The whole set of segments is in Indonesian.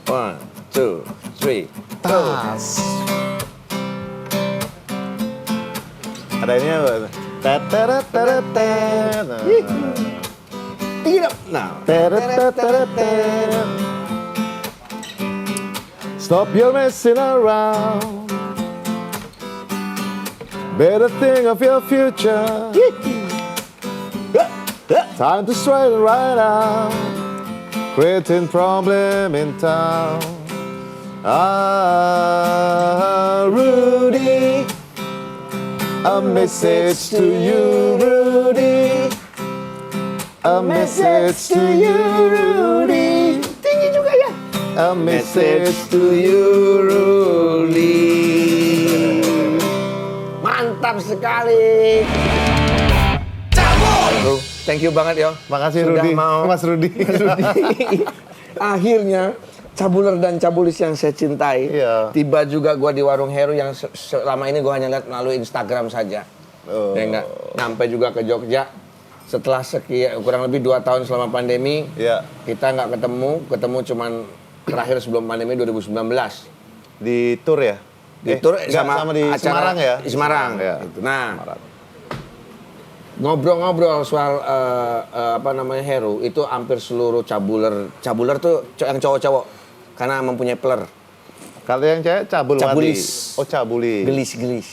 1, 2, 3, Tas. Ada ini apa? Tetetetetet. tinggi dong. Nah, Tetetetetet. Stop your messing around. Better think of your future. Time to straighten right out. Creating problem in town. Rudy, a message to you, Rudy. A message to you, Rudy. tinggi juga ya. A message to you, Rudy. Mantap sekali. Cabul. Thank you banget yo. Makasih Sudah Rudy. mau. Mas Rudy. Akhirnya cabuler dan cabulis yang saya cintai. Iya. Tiba juga gua di warung Heru yang selama ini gua hanya lihat melalui Instagram saja. Ya enggak. Sampai juga ke Jogja. Setelah sekian kurang lebih 2 tahun selama pandemi, Iya. kita nggak ketemu cuman terakhir sebelum pandemi 2019. Di tour ya? Di tour enggak, sama di acara Semarang ya? Di Semarang. Ya. Gitu. Nah, ngobrol-ngobrol soal apa namanya Heru itu hampir seluruh cabuler tuh yang cowok-cowok karena mempunyai peler. Kalau yang cewek cabul Cabulis. mati. Oh, cabulis. Gelis-gelis.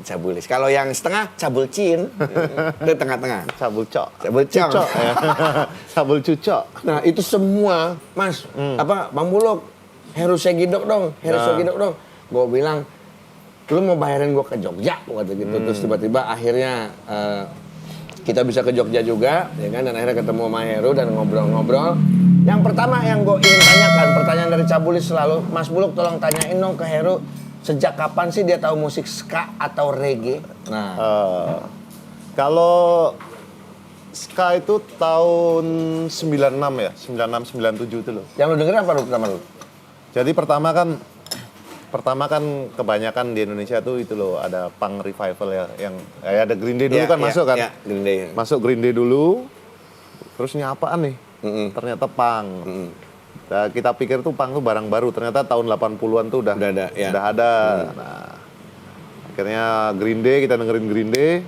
Cabulis. Kalau yang setengah cabulcin itu tengah-tengah. Cabul cok. Cabul cong. Cucok ya. Cabul cucok. Nah, itu semua, Mas, apa Bang Bulog, Heru Segidok dong, Heru Segidok dong. Gue bilang, lu mau bayarin gue ke Jogja, kata gitu. Terus tiba-tiba akhirnya kita bisa ke Jogja juga, ya kan? Dan akhirnya ketemu sama Heru dan ngobrol-ngobrol. Yang pertama yang gue ingin tanyakan, pertanyaan dari Cabulis selalu, Mas Bulog tolong tanyain dong ke Heru, sejak kapan sih dia tahu musik ska atau reggae? Nah, Kalau ska itu tahun 96 ya, 96 97 itu loh. yang lu dengerin apa lu pertama lu? Jadi pertama kan kebanyakan di Indonesia tuh itu loh, ada punk revival ya, yang ada Green Day dulu kan masuk kan. Iya, Green Day. Masuk Green Day dulu. Terus ini apaan nih? Ternyata punk. Nah, kita pikir tuh punk tuh barang baru, ternyata tahun 80-an tuh udah ada, ya. udah ada. Nah, akhirnya Green Day, kita dengerin Green Day.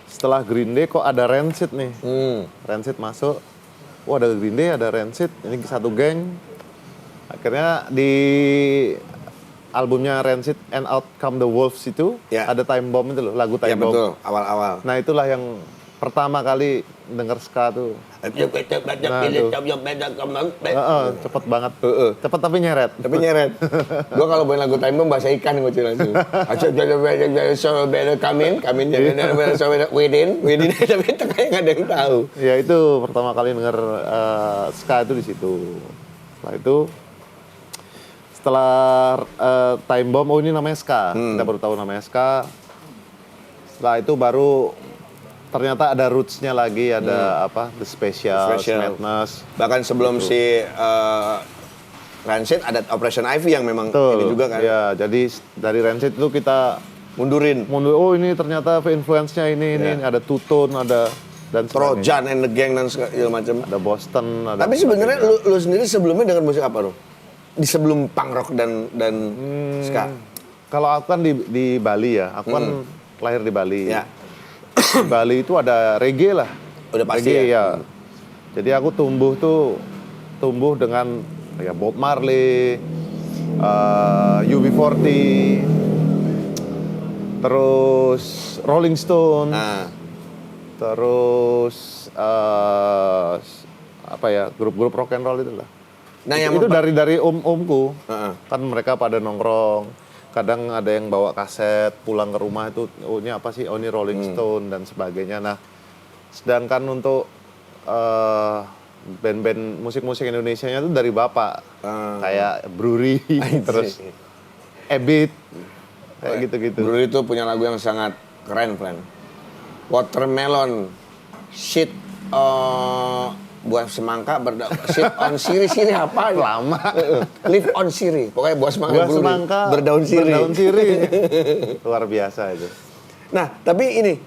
Setelah Green Day kok ada Rancid nih. Rancid masuk. Wah, ada Green Day, ada Rancid. Ini satu geng. Akhirnya di albumnya Rancid and Out Come the Wolves itu ada Time Bomb itu loh, lagu Time Iya Bomb. betul, awal-awal. Nah, itulah yang pertama kali denger ska tuh. Cepet banget. Cepet tapi nyeret. Tapi nyeret. Gua kalau main lagu Time Bomb bahasa ikan gue langsung. So better come in, within, tapi tengahnya nggak ada yang tahu. Ya itu pertama kali denger ska itu di situ. Setelah Time Bomb, oh ini namanya ska. Kita baru tahu namanya ska. Setelah itu baru ternyata ada roots-nya lagi, ada apa? The Special, Madness. Bahkan sebelum gitu. si Rancid ada Operation Ivy yang memang ini juga kan. Ya, jadi dari Rancid itu kita mundur. Oh ini ternyata influence-nya ini ada Two-Tone, ada dan Trojan and the Gang dan segala macam. Ada Boston, ada. Tapi sebenarnya lu sendiri sebelumnya dengan musik apa, Ru? Di sebelum punk rock dan ska. Kalau aku kan di Bali ya, aku kan lahir di Bali. Ya. Di Bali itu ada reggae lah. Udah pasti reggae, ya. Jadi aku tumbuh dengan ya Bob Marley, UB40, terus Rolling Stone, terus apa ya, grup-grup rock and roll itu lah. Nah, itu dari omku, kan mereka pada nongkrong, kadang ada yang bawa kaset pulang ke rumah itu, oh ini apa sih, oh ini Rolling Stone dan sebagainya. Nah, sedangkan untuk band-band musik-musik Indonesianya itu dari bapak, kayak Bruri, terus Ebit, kayak gitu-gitu. Bruri itu punya lagu yang sangat keren, Plan. Watermelon, shit, buah semangka sit on siri apa? Lama. Live on siri. Pokoknya buah semangka, berdaun siri. Berdaun siri. Luar biasa itu. Nah, tapi ini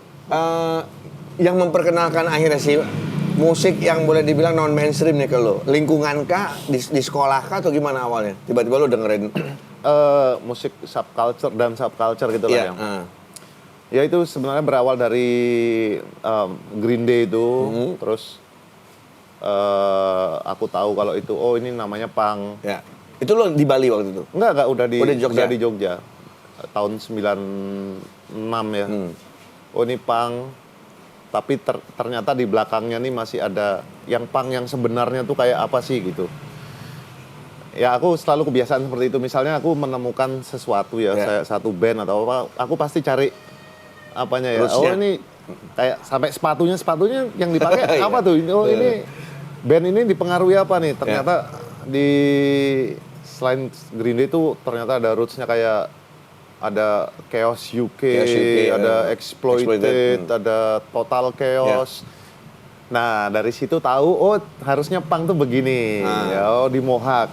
yang memperkenalkan akhirnya si musik yang boleh dibilang non mainstream nih ke lo? Lingkungan kah, di sekolah kah atau gimana awalnya? Tiba-tiba lo dengerin? Musik subculture dan subculture gitu lah Iya, yang. Ya itu sebenarnya berawal dari Green Day itu, terus aku tahu kalau itu ini namanya punk. Ya. Itu lo di Bali waktu itu? Enggak udah di Jogja? udah di Jogja. Tahun 96 ya. Oh ini punk. Tapi ternyata di belakangnya nih masih ada yang punk yang sebenarnya tuh kayak apa sih gitu. Ya aku selalu kebiasaan seperti itu. Misalnya aku menemukan sesuatu ya, saya satu band atau apa, aku pasti cari apanya ya. Roots-nya. Oh ini kayak sampai sepatunya yang dipakai apa tuh? Oh ini band ini dipengaruhi apa nih? Ternyata di selain Green Day itu ternyata ada roots-nya kayak ada Chaos UK, ada Exploited, ada Total Chaos. Nah dari situ tahu harusnya punk tuh begini. Ya, di mohawk,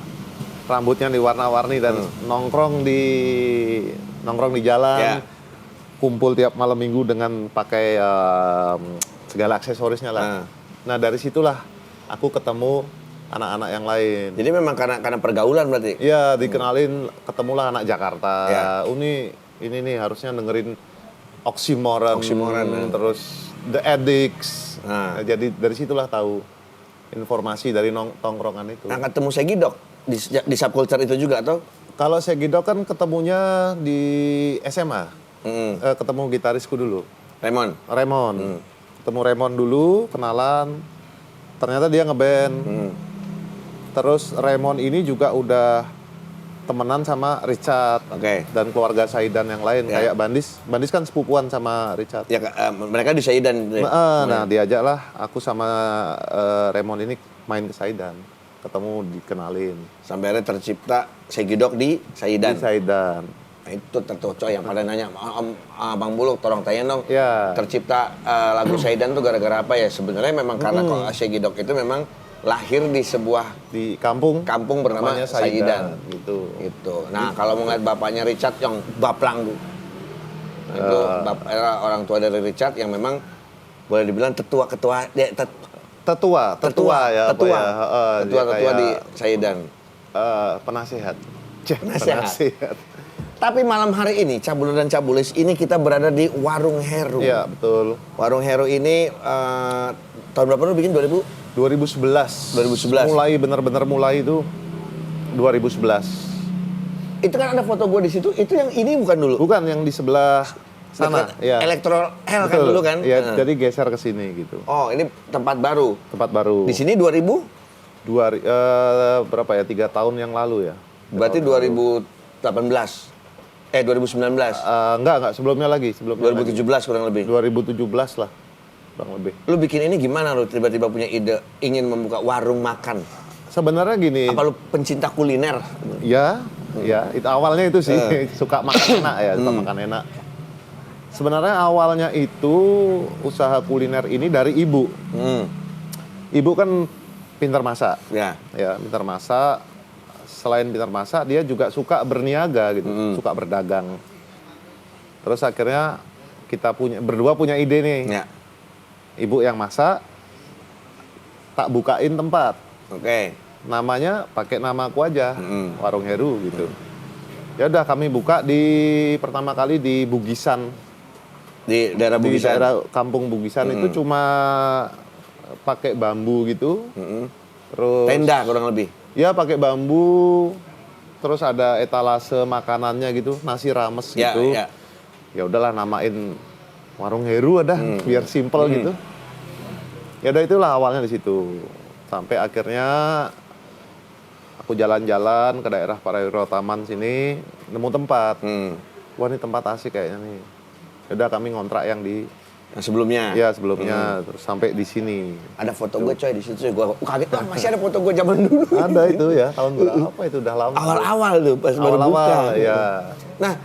rambutnya diwarna-warni dan nongkrong di jalan, kumpul tiap malam minggu dengan pakai segala aksesorisnya lah. Nah dari situlah aku ketemu anak-anak yang lain. Jadi memang karena pergaulan berarti? Iya, dikenalin, ketemulah anak Jakarta. Ini nih harusnya dengerin Oxymoron, terus The Addicts. Nah, jadi dari situlah tahu informasi dari tongkrongan itu. Nah, ketemu Segidok di subculture itu juga atau? Kalau Segidok kan ketemunya di SMA. Ketemu gitarisku dulu. Raymond. Ketemu Raymond dulu, kenalan. Ternyata dia ngeband. Terus Raymond ini juga udah temenan sama Richard dan keluarga Saidan yang lain kayak Bandis. Bandis kan sepupuan sama Richard. Ya, mereka di Saidan. Nah, diajaklah aku sama Raymond ini main ke Saidan. Ketemu, dikenalin. Sampai akhirnya tercipta Segidok di Saidan. Di Saidan. Nah, itu tertucoy yang pada nanya, Bang Buluk tolong tanya dong. Ya. Tercipta lagu Saidan tuh gara-gara apa ya? Sebenarnya memang karena kalau Segidok itu memang lahir di sebuah kampung bernama Saidan. Gitu. Nah, kalau mau ngeliat bapaknya Richard yang Baplang itu orang tua dari Richard yang memang boleh dibilang tetua di Saidan. Penasehat. Tapi malam hari ini Cabulur dan Cabulis ini kita berada di Warung Heru. Iya, betul. Warung Heru ini tahun berapa lu bikin? 2011. Benar-benar mulai itu 2011. Itu kan ada foto gue di situ. Itu yang ini bukan dulu? Bukan, yang di sebelah sana. Ya. Elektro L kan dulu kan? Iya, jadi geser ke sini gitu. Oh, ini tempat baru. Di sini 2000? Berapa ya? 3 tahun yang lalu ya. Berarti 2018. 2019. Enggak, sebelumnya lagi. 2017 kurang lebih. 2017 lah. Bang lebih. Lu bikin ini gimana lu tiba-tiba punya ide ingin membuka warung makan? Sebenarnya gini. Apa lu pencinta kuliner? Ya, itu awalnya itu sih suka makan enak ya, suka makan enak. Sebenarnya awalnya itu usaha kuliner ini dari ibu. Ibu kan pintar masak. Ya, pintar masak. Selain pintar masak, dia juga suka berniaga gitu, suka berdagang. Terus akhirnya kita berdua punya ide nih. Ya. Ibu yang masak, tak bukain tempat. Namanya pakai namaku aja, Warung Heru gitu. Ya udah kami buka pertama kali di Bugisan. Di daerah Bugisan. Di daerah Kampung Bugisan itu cuma pakai bambu gitu. Terus tenda kurang lebih. Ya pakai bambu. Terus ada etalase makanannya gitu, nasi rames gitu. Ya udahlah namain Warung Heru biar simple gitu. Ya udah itulah awalnya di situ. Sampai akhirnya aku jalan-jalan ke daerah Parairo Taman sini, nemu tempat. Wah ini tempat asik kayaknya nih. Ya udah kami ngontrak yang sebelumnya. Ya sebelumnya, terus sampai di sini. Ada foto gue coy di situ, gue kaget masih ada foto gue zaman dulu. Ada itu ya, tahun berapa itu udah lama. Awal-awal tuh pas baru buka. Ya. Nah,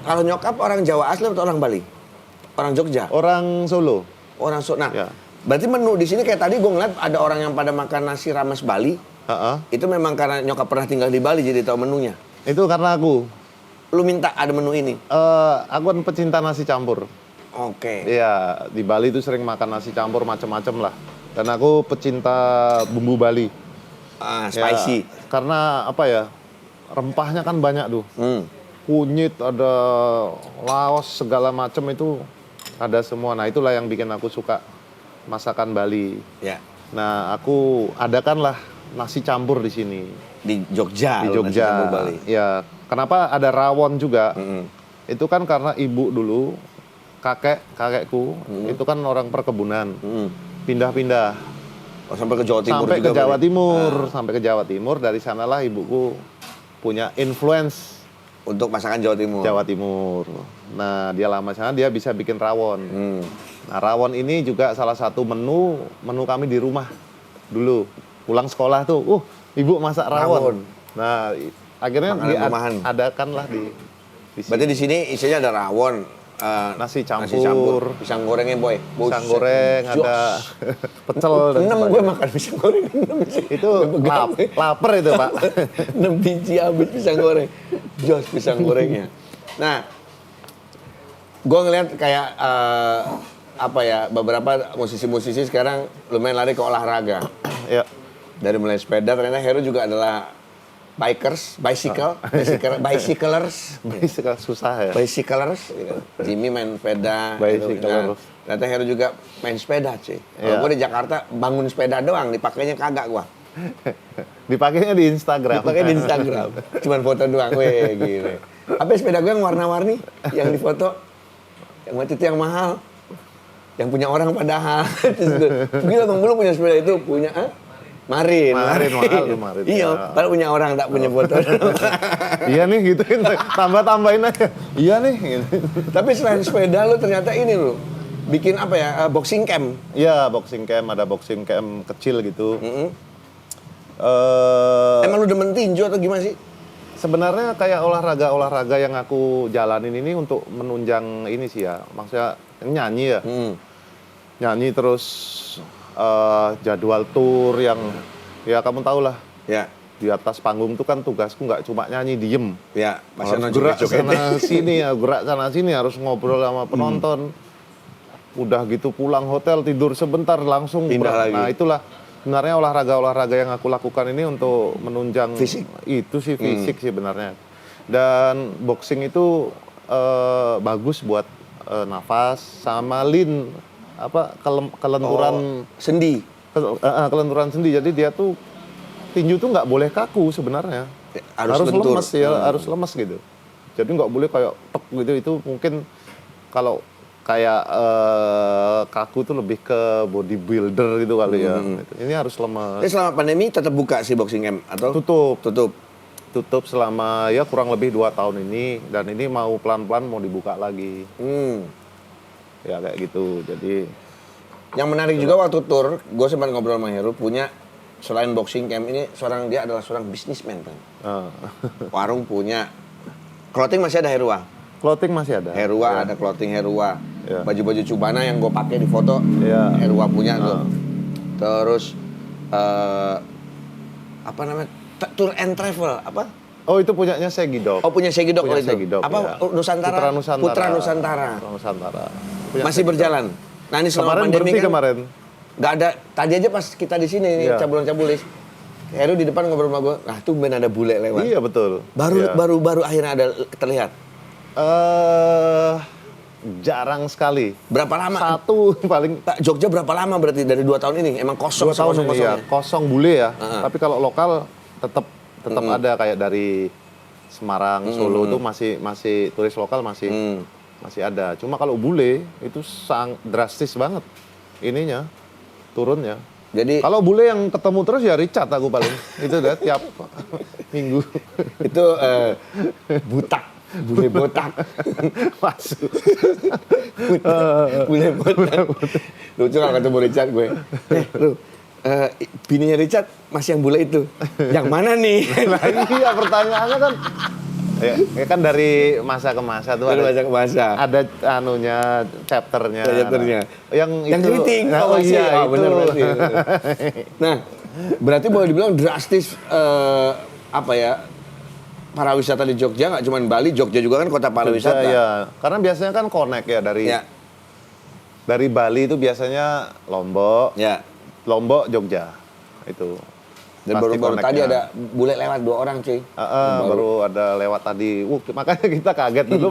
kalau nyokap orang Jawa asli atau orang Bali? Orang Jogja? Orang Solo. Nah, berarti menu di sini kayak tadi gue ngeliat ada orang yang pada makan nasi rames Bali. Itu memang karena nyokap pernah tinggal di Bali jadi tahu menunya. Itu karena aku. Lu minta ada menu ini? Aku kan pecinta nasi campur. Oke. Iya, di Bali itu sering makan nasi campur macam-macam lah. Dan aku pecinta bumbu Bali. Spicy. Ya, karena apa ya, rempahnya kan banyak tuh. Kunyit, ada laos, segala macam itu ada semua. Nah itulah yang bikin aku suka masakan Bali. Ya. Nah aku adakanlah nasi campur di sini. Di Jogja. Di lo nasi Jogja. campur Bali. Ya, kenapa ada rawon juga? Itu kan karena ibu dulu, kakekku, itu kan orang perkebunan. Pindah-pindah. Oh, sampai ke Jawa Timur Sampai juga. ke Jawa berarti? Timur, sampai ke Jawa Timur. Dari sanalah ibuku punya influence Untuk masakan Jawa Timur. Jawa Timur. Nah, dia lama sana dia bisa bikin rawon. Nah, rawon ini juga salah satu menu kami di rumah dulu. Pulang sekolah tuh, ibu masak rawon. Nah, akhirnya Makanan rumahan. diadakanlah di sini. Berarti di sini isinya ada rawon, Nasi campur. pisang gorengnya boy. Pisang goreng, ada pecel dan 6 gue sebagainya. makan pisang goreng 6 sih. Itu lapar itu, Pak. 6 biji habis pisang goreng. Jos pisang gorengnya. Nah, gue ngeliat kayak apa ya, beberapa musisi-musisi sekarang lumayan lari ke olahraga. Ya. Dari mulai sepeda, ternyata Heru juga adalah bicyclers. Susah ya. Bicyclers, gitu. Jimmy main sepeda. Bicyclers. Gitu. Ternyata Heru juga main sepeda, cuy. Kalau Iya. gue di Jakarta bangun sepeda doang, dipakainya kagak gua. Dipakainya di Instagram. Pakai di Instagram. Cuman foto doang, weh gini. Apa sepeda gue yang warna-warni, yang difoto, yang waktu itu yang mahal, yang punya orang padahal. Gila Bang Bulu punya sepeda itu, punya Marin. Marin. Iya, Ya. padahal punya orang tak punya foto. Iya nih gituin, tambah-tambahin aja. Iya nih gitu. Tapi selain sepeda lu ternyata ini lu bikin apa ya, boxing camp. Iya, boxing camp, ada boxing camp kecil gitu. Emang lu demen tinju atau gimana sih? Sebenarnya kayak olahraga yang aku jalanin ini untuk menunjang ini sih ya. Maksudnya nyanyi ya. Nyanyi terus jadwal tour yang ya kamu tahu lah. Ya, Di atas panggung tuh kan tugasku nggak cuma nyanyi diem. ya. Harus gerak sana sini ya, gerak sana sini, harus ngobrol sama penonton. Udah gitu pulang hotel, tidur sebentar, langsung Pindah lagi. Nah itulah sebenarnya olahraga yang aku lakukan ini untuk menunjang Fisik. Itu sih fisik sih sebenarnya. Dan boxing itu bagus buat nafas sama kelenturan Sendi. kelenturan sendi. Jadi dia tuh tinju tuh nggak boleh kaku sebenarnya. Harus lentur. lemes ya, harus lemes gitu. Jadi nggak boleh kayak tek gitu. Itu mungkin kalau kayak kaku tuh lebih ke bodybuilder gitu kali ya. Ini harus lemes. Ini selama pandemi tetap buka sih boxing camp atau Tutup selama ya kurang lebih 2 tahun ini, dan ini mau pelan-pelan mau dibuka lagi. Ya kayak gitu. Jadi Yang menarik juga waktu tour, gue sempat ngobrol sama Heru, punya selain boxing camp ini dia adalah seorang bisnismen kan. Warung punya, clothing masih ada Herua. clothing masih ada. Herua Ya. ada clothing Herua. Ya. Baju-baju Cubana yang gue pakai di foto, Ya. Herua punya tuh. Terus apa namanya? Tour and travel apa? Oh itu punyanya Segidok. Oh punya Segidok Punya kalau itu. Segidok, Apa ya. Nusantara? Putra Nusantara. Punya Masih Segidok. berjalan. Nah ini selama Kemarin pandemi berhenti kan kemarin. nggak ada. Tadi aja pas kita di sini nih Iya. cabulan-cabulis, Heru di depan ngobrol sama gue. Nah tuh ben ada bule lewat. Iya betul. Iya. Baru akhirnya ada terlihat. Jarang sekali. Berapa lama? Satu paling Jogja berapa lama berarti dari 2 tahun ini? Emang 2 kosong tahun ini ya, kosong bule ya. Tapi kalau lokal tetap ada kayak dari Semarang, Solo tuh masih turis lokal masih ada. Cuma kalau bule itu drastis banget ininya turunnya. Jadi Kalau bule yang ketemu terus ya Richard aku paling. Itu deh tiap minggu. itu bule botak. Masuk. Bule botak. Lucu kalau ketemu Richard gue. Bininya Richard masih yang bule itu. Yang mana nih? Nah iya pertanyaannya kan ya kan dari masa ke masa tuh Dari masa ke masa. ada anunya chapternya. Yang keriting. Nah, oh iya itu. bener berarti. Nah, berarti boleh dibilang drastis apa ya? Para wisata di Jogja nggak cuma Bali, Jogja juga kan kota pariwisata. Ya. Karena biasanya kan connect ya dari Ya. Bali itu biasanya Lombok, Ya. Lombok, Jogja. Itu. Dan Pasti baru tadi connect-nya. ada bule lewat 2 orang cuy. Baru ada lewat tadi. Makanya kita kaget dulu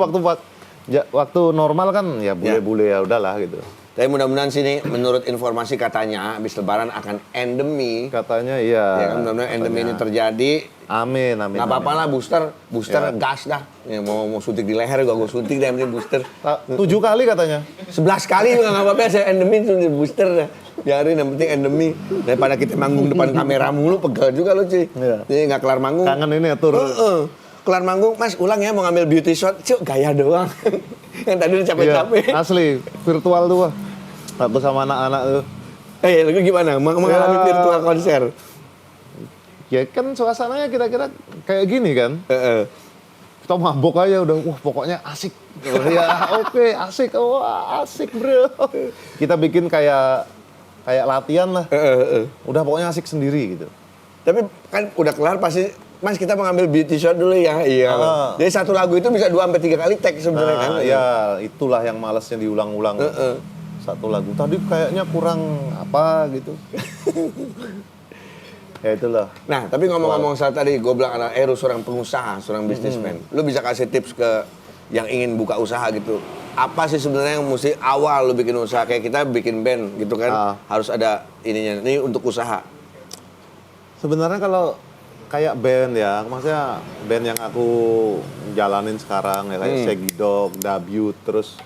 waktu normal kan ya bule-bule ya udahlah gitu. Tapi mudah-mudahan sini menurut informasi katanya habis lebaran akan endemi. Katanya iya. Ya kan mudah-mudahan endemi ini terjadi. Amin. Nggak apa-apa lah booster Ya. gas dah. Ya, mau suntik di leher gue suntik deh, yang penting booster. 7 kali katanya. 11 kali juga nggak apa-apa, saya endemi suntik booster dah. Biarin yang penting endemi. Daripada kita manggung depan kamera mulu, pegel juga lo cuy. Iya. Jadi nggak kelar manggung. Kangen ini atur. Kelar manggung, Mas ulang ya mau ngambil beauty shot, cuk gaya doang. Yang tadi udah Iya, capek-capek. asli virtual tuh wah. Aku sama anak-anak tuh. Lu gimana? Mengalami virtual konser? Ya kan suasananya kira-kira kayak gini kan. Kita mabok aja udah, wah pokoknya asik. Ya oke, asik. Wah asik bro. Kita bikin kayak latihan lah. Udah pokoknya asik sendiri gitu. Tapi kan udah kelar pasti, Mas kita mengambil beauty shot dulu ya. Iya. Jadi satu lagu itu bisa 2-3 kali tag sebenarnya kan. Ya itulah yang malesnya diulang-ulang. Satu lagu tadi kayaknya kurang apa gitu. Ya itulah. Nah, tapi ngomong-ngomong saat tadi gue bilang anak Eru seorang pengusaha, seorang bisnismen. Lu bisa kasih tips ke yang ingin buka usaha gitu. Apa sih sebenarnya yang mesti awal lu bikin usaha? Kayak kita bikin band gitu kan, harus ada ininya. Ini untuk usaha. Sebenarnya kalau kayak band ya, maksudnya band yang aku jalanin sekarang ya kayak Segidok, Dabyut, terus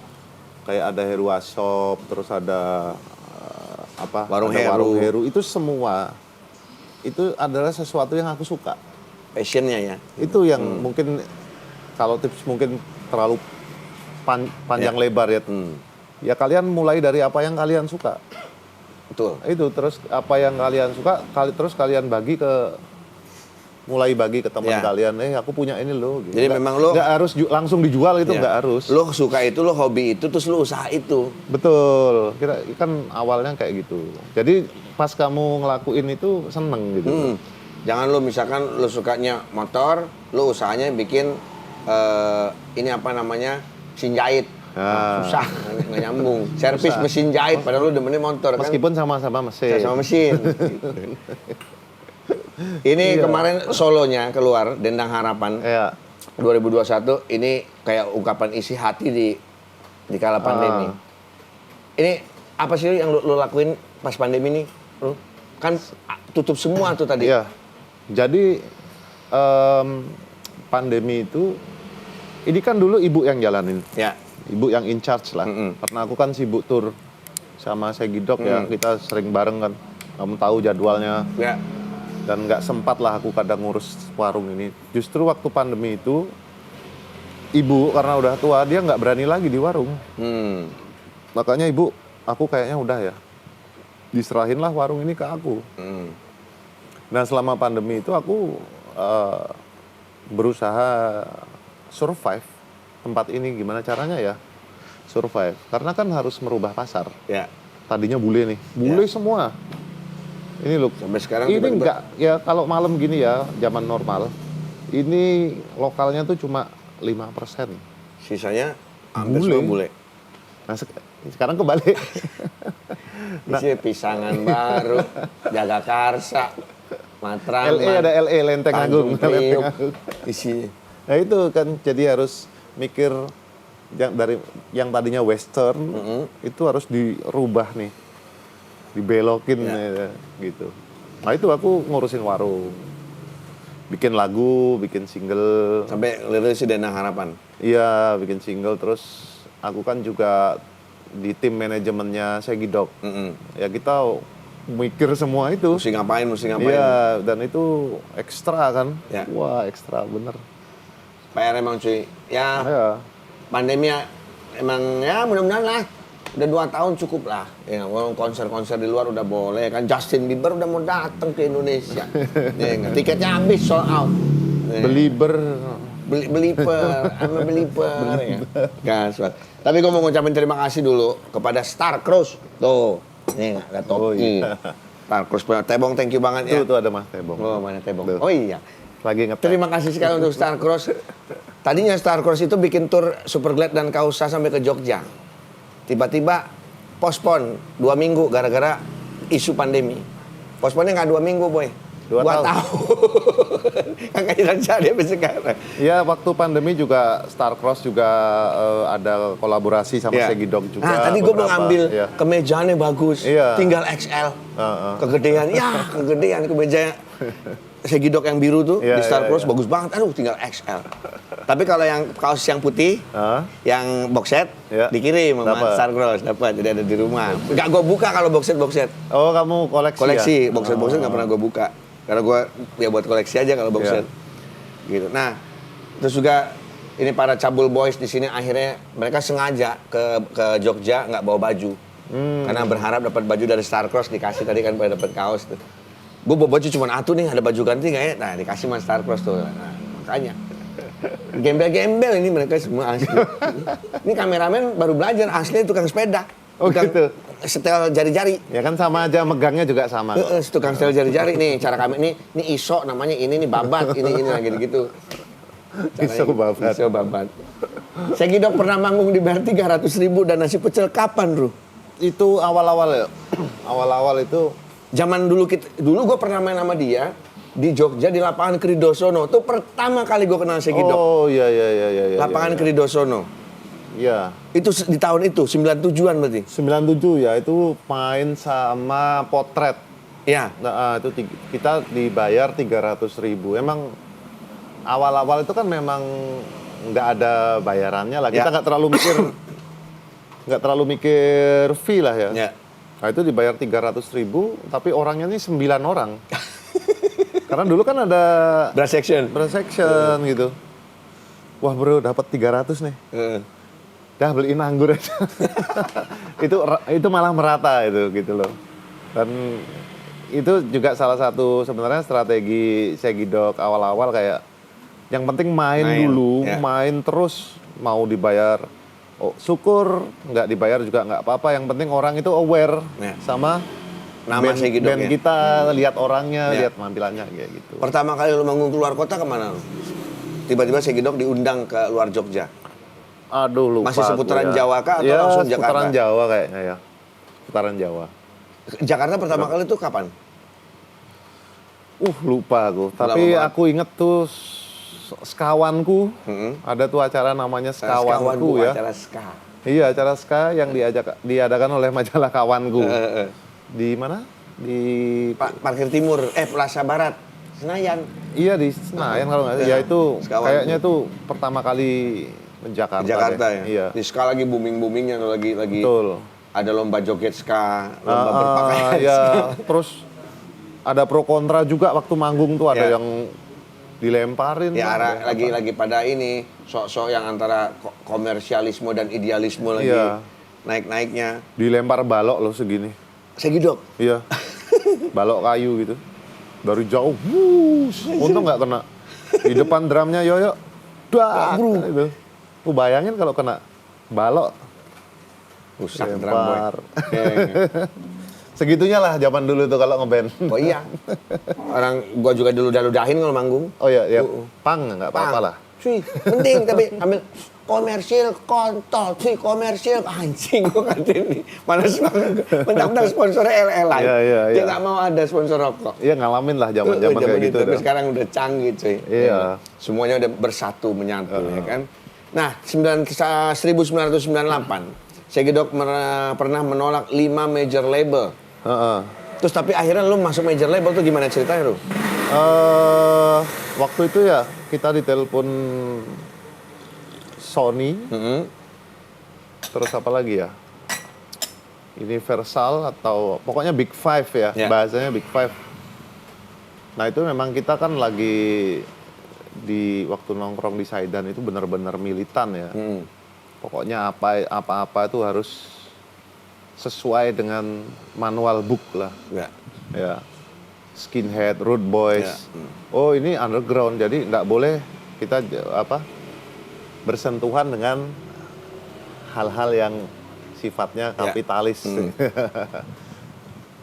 kayak ada Heru Shop, terus ada Warung ada Heru. Warung Heru. Itu semua itu adalah sesuatu yang aku suka. Passionnya ya. Itu yang mungkin kalau tips mungkin terlalu panjang lebar ya. Ya kalian mulai dari apa yang kalian suka. Betul. Itu terus apa yang kalian suka, terus kalian mulai bagi ke teman kalian, aku punya ini loh. Gitu. Jadi memang lo nggak harus langsung dijual itu nggak harus. Lo suka itu, lo hobi itu, terus lo usaha itu. Betul, kita kan awalnya kayak gitu. Jadi pas kamu ngelakuin itu seneng gitu. Jangan lo misalkan lo sukanya motor, lo usahanya bikin ini apa namanya mesin jahit. Susah, nggak nyambung. Servis mesin jahit, padahal lo demennya motor kan. Meskipun sama-sama mesin. Sama mesin. Ini kemarin solonya keluar, Dendang Harapan. Iya. 2021 ini kayak ungkapan isi hati di kala pandemi. Ini apa sih yang lo lakuin pas pandemi ini? Kan tutup semua tuh tadi. Iya. Jadi pandemi itu ini kan dulu ibu yang jalanin. Ya. Ibu yang in charge lah. Karena aku kan sibuk tur sama Segidok ya, kita sering bareng kan. Kamu tahu jadwalnya. Ya. Dan nggak sempat lah aku kadang ngurus warung ini. Justru waktu pandemi itu, ibu karena udah tua, dia nggak berani lagi di warung. Makanya ibu, aku kayaknya udah ya, diserahinlah warung ini ke aku. Dan selama pandemi itu aku berusaha survive tempat ini. Gimana caranya ya? Survive. Karena kan harus merubah pasar. Ya. Tadinya bule nih, bule semua. Ini loh, Sampai sekarang ini tiba-tiba- enggak, ya kalau malam gini ya, zaman normal, ini lokalnya tuh cuma 5%. Sisanya hampir semua bule. Nah, sekarang kebalik. Isi pisangan baru, Jagakarsa, Matraman. LA ada LA, Lenteng Agung. Tanjung Priok, isi. Nah itu kan jadi harus mikir yang tadinya western, itu harus dirubah nih. Dibelokin ya, gitu. Nah itu aku ngurusin warung, bikin lagu, bikin single. Sampai liris Dendang Harapan. Iya, bikin single. Terus aku kan juga di tim manajemennya Segidok. Ya kita mikir semua itu. Mesti ngapain. Iya, dan itu ekstra kan. Ya. Wah ekstra bener. PR emang cuy. Ya, Ya. pandemi ya, emang ya mudah-mudahan lah. Udah 2 tahun cukup lah. Ya, konser-konser di luar udah boleh kan. Justin Bieber udah mau datang ke Indonesia. Ya, tiketnya habis sold out. Ya. Belieber. Belieber, I'm a belieber. Ya. Gaswat. Tapi gue mau ngucapin terima kasih dulu kepada Star Cruise. Tuh, nih ada topi. iya. Star Cruise, Tebong thank you banget ya. Tuh ada Mas Tebong. Oh, mana Tebong? Tuh. Oh iya. Lagi ngetek. Terima kasih sekali untuk Star Cruise. Tadinya Star Cruise itu bikin tur Superglad dan Kausa sampai ke Jogja. Tiba-tiba pospon 2 minggu gara-gara isu pandemi. Postponnya nggak 2 minggu, Boy. 2 tahun. Nggak jadi sampai sekarang. Ya waktu pandemi juga Starcross juga ada kolaborasi sama Iya. Segidok juga. Nah, tadi gue mau beberapa. ngambil Iya. kemejanya bagus, Iya. tinggal XL. Kegedean, kegedean kemeja Segidok yang biru tuh Iya, di Starcross iya, iya. bagus banget. Aduh, tinggal XL. Tapi kalau yang kaos yang putih, yang box set Iya. dikirim sama Dapat. Starcross, dapat. Jadi ada di rumah. Nggak gue buka kalau box set. Oh kamu Koleksi, ya? box set nggak pernah gue buka. Karena gue ya buat koleksi aja kalau box Iya. set. Gitu. Nah, terus juga ini para cabul boys di sini akhirnya mereka sengaja ke Jogja nggak bawa baju. Karena berharap dapat baju dari Starcross, dikasih tadi kan pada dapat kaos tuh. Gue bawa baju cuma atu nih, ada baju ganti nggak ya? Nah, dikasih sama Starcross tuh. Nah, makanya. Gembel-gembel ini mereka semua asli. Ini kameramen baru belajar, asli tukang sepeda. Oh, Tukang gitu. setel jari-jari. Ya kan sama aja, megangnya juga sama kok. Tukang setel jari-jari nih, cara kami ini iso namanya ini nih babat, ini lagi gitu. Iso babat. Iso babat. Segidok pernah manggung dibayar 300.000 dan nasi pecel kapan, Bro? Itu awal-awal ya. Awal-awal itu Zaman dulu gue pernah main sama dia di Jogja di lapangan Kridosono. Itu pertama kali gue kenal Segidok. Oh iya. Lapangan Kridosono. Iya. Itu di tahun itu 97-an berarti. 97 ya, itu main sama Potret. Iya. Nah, itu kita dibayar 300.000. Emang awal-awal itu kan memang nggak ada bayarannya lah. Kita Ya. nggak terlalu mikir fee lah ya. Ya. Nah itu dibayar 300.000, tapi orangnya ini 9 orang. Karena dulu kan ada Brass section. section gitu. Wah bro, dapat 300 nih. Dah beliin anggur aja. itu malah merata itu gitu loh. Dan itu juga salah satu sebenarnya strategi Segidok awal-awal kayak yang penting main dulu, ya. main terus mau dibayar. Oh, syukur nggak dibayar juga nggak apa-apa. Yang penting orang itu aware Ya. sama Nama Segidok band ya. kita, lihat orangnya, Ya. lihat tampilannya kayak gitu. Pertama kali lu manggung keluar kota kemana lu? Tiba-tiba Segidok diundang ke luar Jogja. Aduh lupa. Masih seputaran aku ya. Jawa kah atau Ya, langsung seputaran Jakarta? Jawa kayaknya ya. Seputaran Jawa. Jakarta pertama kali itu kapan? Lupa aku. Lama Tapi banget. aku inget tuh sekawanku. Ada tuh acara namanya Sekawanku ya. Acara ska. Iya, acara ska yang diadakan oleh majalah Kawanku. Di mana? Di Parkir Timur, Plaza Barat, Senayan. Iya di Senayan kalau nggak salah. Ya itu Sekawanku. kayaknya itu pertama kali di Jakarta. Di Jakarta deh. ya. Iya. Di ska lagi booming-boomingnya lagi Betul. ada lomba joget ska, lomba berpakaian ya, ska. terus ada pro kontra juga waktu manggung tuh ada Ya. yang dilemparin. Ya lah, ada lagi pada ini sok-sok yang antara komersialisme dan idealisme lagi Iya. naik-naiknya. dilempar balok loh segini. Segidok. Iya. Balok kayu gitu. Dari jauh, wush, untung nggak kena. Di depan drumnya Yoyo, dak, gitu. Bayangin kalau kena balok, Rusak drum boy. lempar. Segitunya lah zaman dulu tuh kalau ngeband. Oh iya. Orang gua juga dulu dahin kalau manggung. Oh iya, ya, pang nggak apa-apa lah. Cuy, penting tapi ambil komersil kontol, cuy komersil anjing gua katain nih. Malas banget. Mentang-mentang sponsornya LL Live. Iya. Dia nggak mau ada sponsor rokok. Iya ngalamin lah zaman-zaman kayak gitu. Tapi dah. sekarang udah canggih cuy. Iya. Semuanya udah bersatu menyatu ya kan. Nah, 1998 Segidok pernah menolak 5 major label. Heeh. Terus tapi akhirnya lu masuk major label tuh gimana ceritanya, Ru? Waktu itu ya kita ditelepon Sony, terus apa lagi ya? Universal atau pokoknya Big Five ya, Ya. bahasanya Big Five. Nah itu memang kita kan lagi di waktu nongkrong di Saidan itu benar-benar militan ya. Pokoknya apa-apa itu harus sesuai dengan manual book lah. Enggak. Ya, skinhead, rude boys. Ya. Oh ini underground, jadi nggak boleh kita bersentuhan dengan hal-hal yang sifatnya kapitalis.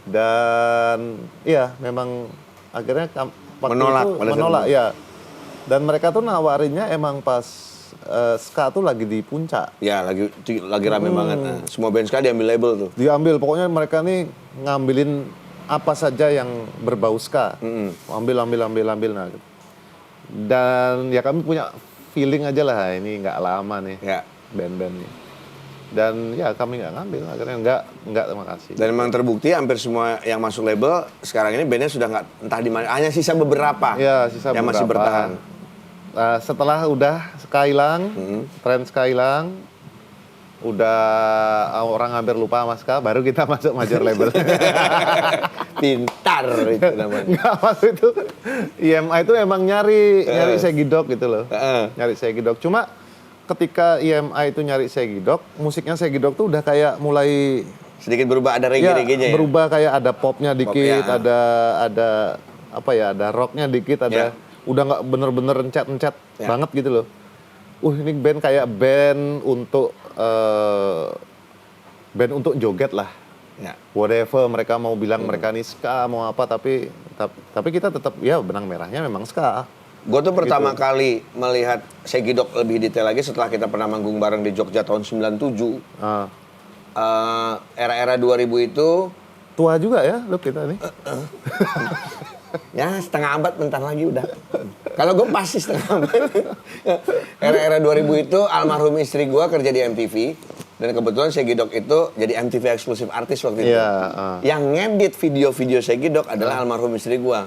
Dan iya memang akhirnya waktu Menolak itu pada saat menolak itu. ya. Dan mereka tuh nawarinnya emang pas ska tuh lagi di puncak. Ya, lagi rame banget. Nah, semua band ska diambil label tuh. Diambil, pokoknya mereka nih ngambilin apa saja yang berbau ska. Ambil. Nah, gitu. Dan ya kami punya feeling aja lah, ini nggak lama nih Ya. band-band nih. Dan ya kami nggak ngambil, akhirnya nggak, terima kasih. Dan memang terbukti hampir semua yang masuk label sekarang ini bandnya sudah nggak entah di mana, hanya sisa beberapa Ya, sisa yang masih beberapa. bertahan. Setelah udah ska hilang, tren ska hilang, udah orang hampir lupa sama ska, baru kita masuk major label. Pintar itu namanya. Nggak, waktu itu EMI itu emang nyari Segidok gitu loh. Nyari Segidok. Cuma ketika EMI itu nyari Segidok, musiknya Segidok tuh udah kayak mulai Sedikit berubah, ada reggae-reggae-nya ya? berubah, kayak ada popnya dikit, ya. ada apa ya, ada rocknya dikit, ada udah nggak bener-bener encet banget gitu loh. Ini band kayak band untuk joget lah. Ya. Whatever mereka mau bilang, mereka nih ska mau apa, tapi kita tetap ya benang merahnya memang ska. Gue tuh pertama kali melihat Segidok lebih detail lagi setelah kita pernah manggung bareng di Jogja tahun 97. Era-era 2000 itu Tua juga ya lu kita nih. ya setengah abad bentar lagi udah. Kalau gue pasti setengah abad. Era-era 2000 itu almarhum istri gue kerja di MTV. Dan kebetulan Segidok itu jadi MTV eksklusif artis waktu itu. Yang ngedit video-video Segidok adalah almarhum istri gue.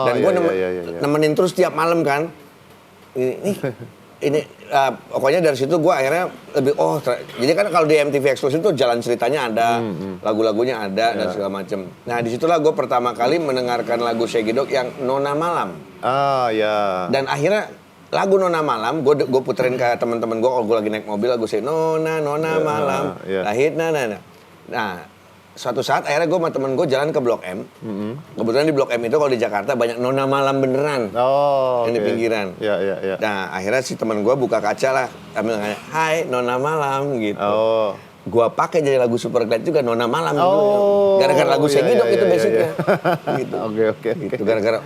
Dan gue nemenin terus tiap malam kan. Ini pokoknya dari situ gue akhirnya lebih jadi kan kalau di MTV eksklusif tuh jalan ceritanya ada, lagu-lagunya ada dan segala macem. Nah disitulah gue pertama kali mendengarkan lagu Segidok yang Nona Malam. Dan akhirnya lagu Nona Malam gue puterin ke teman-teman gue kalau gue lagi naik mobil, lagu Nona Malam, lahir Nah suatu saat akhirnya gue sama temen gue jalan ke Blok M. Kebetulan di Blok M itu kalau di Jakarta banyak Nona Malam beneran yang di pinggiran. Nah akhirnya si temen gue buka kaca lah, ambil nanya, hai Nona Malam gitu. Gua pakai jadi lagu Superglad juga Nona Malam dulu. Gara-gara lagu Segidok itu basicnya. Gitu. Gitu gara-gara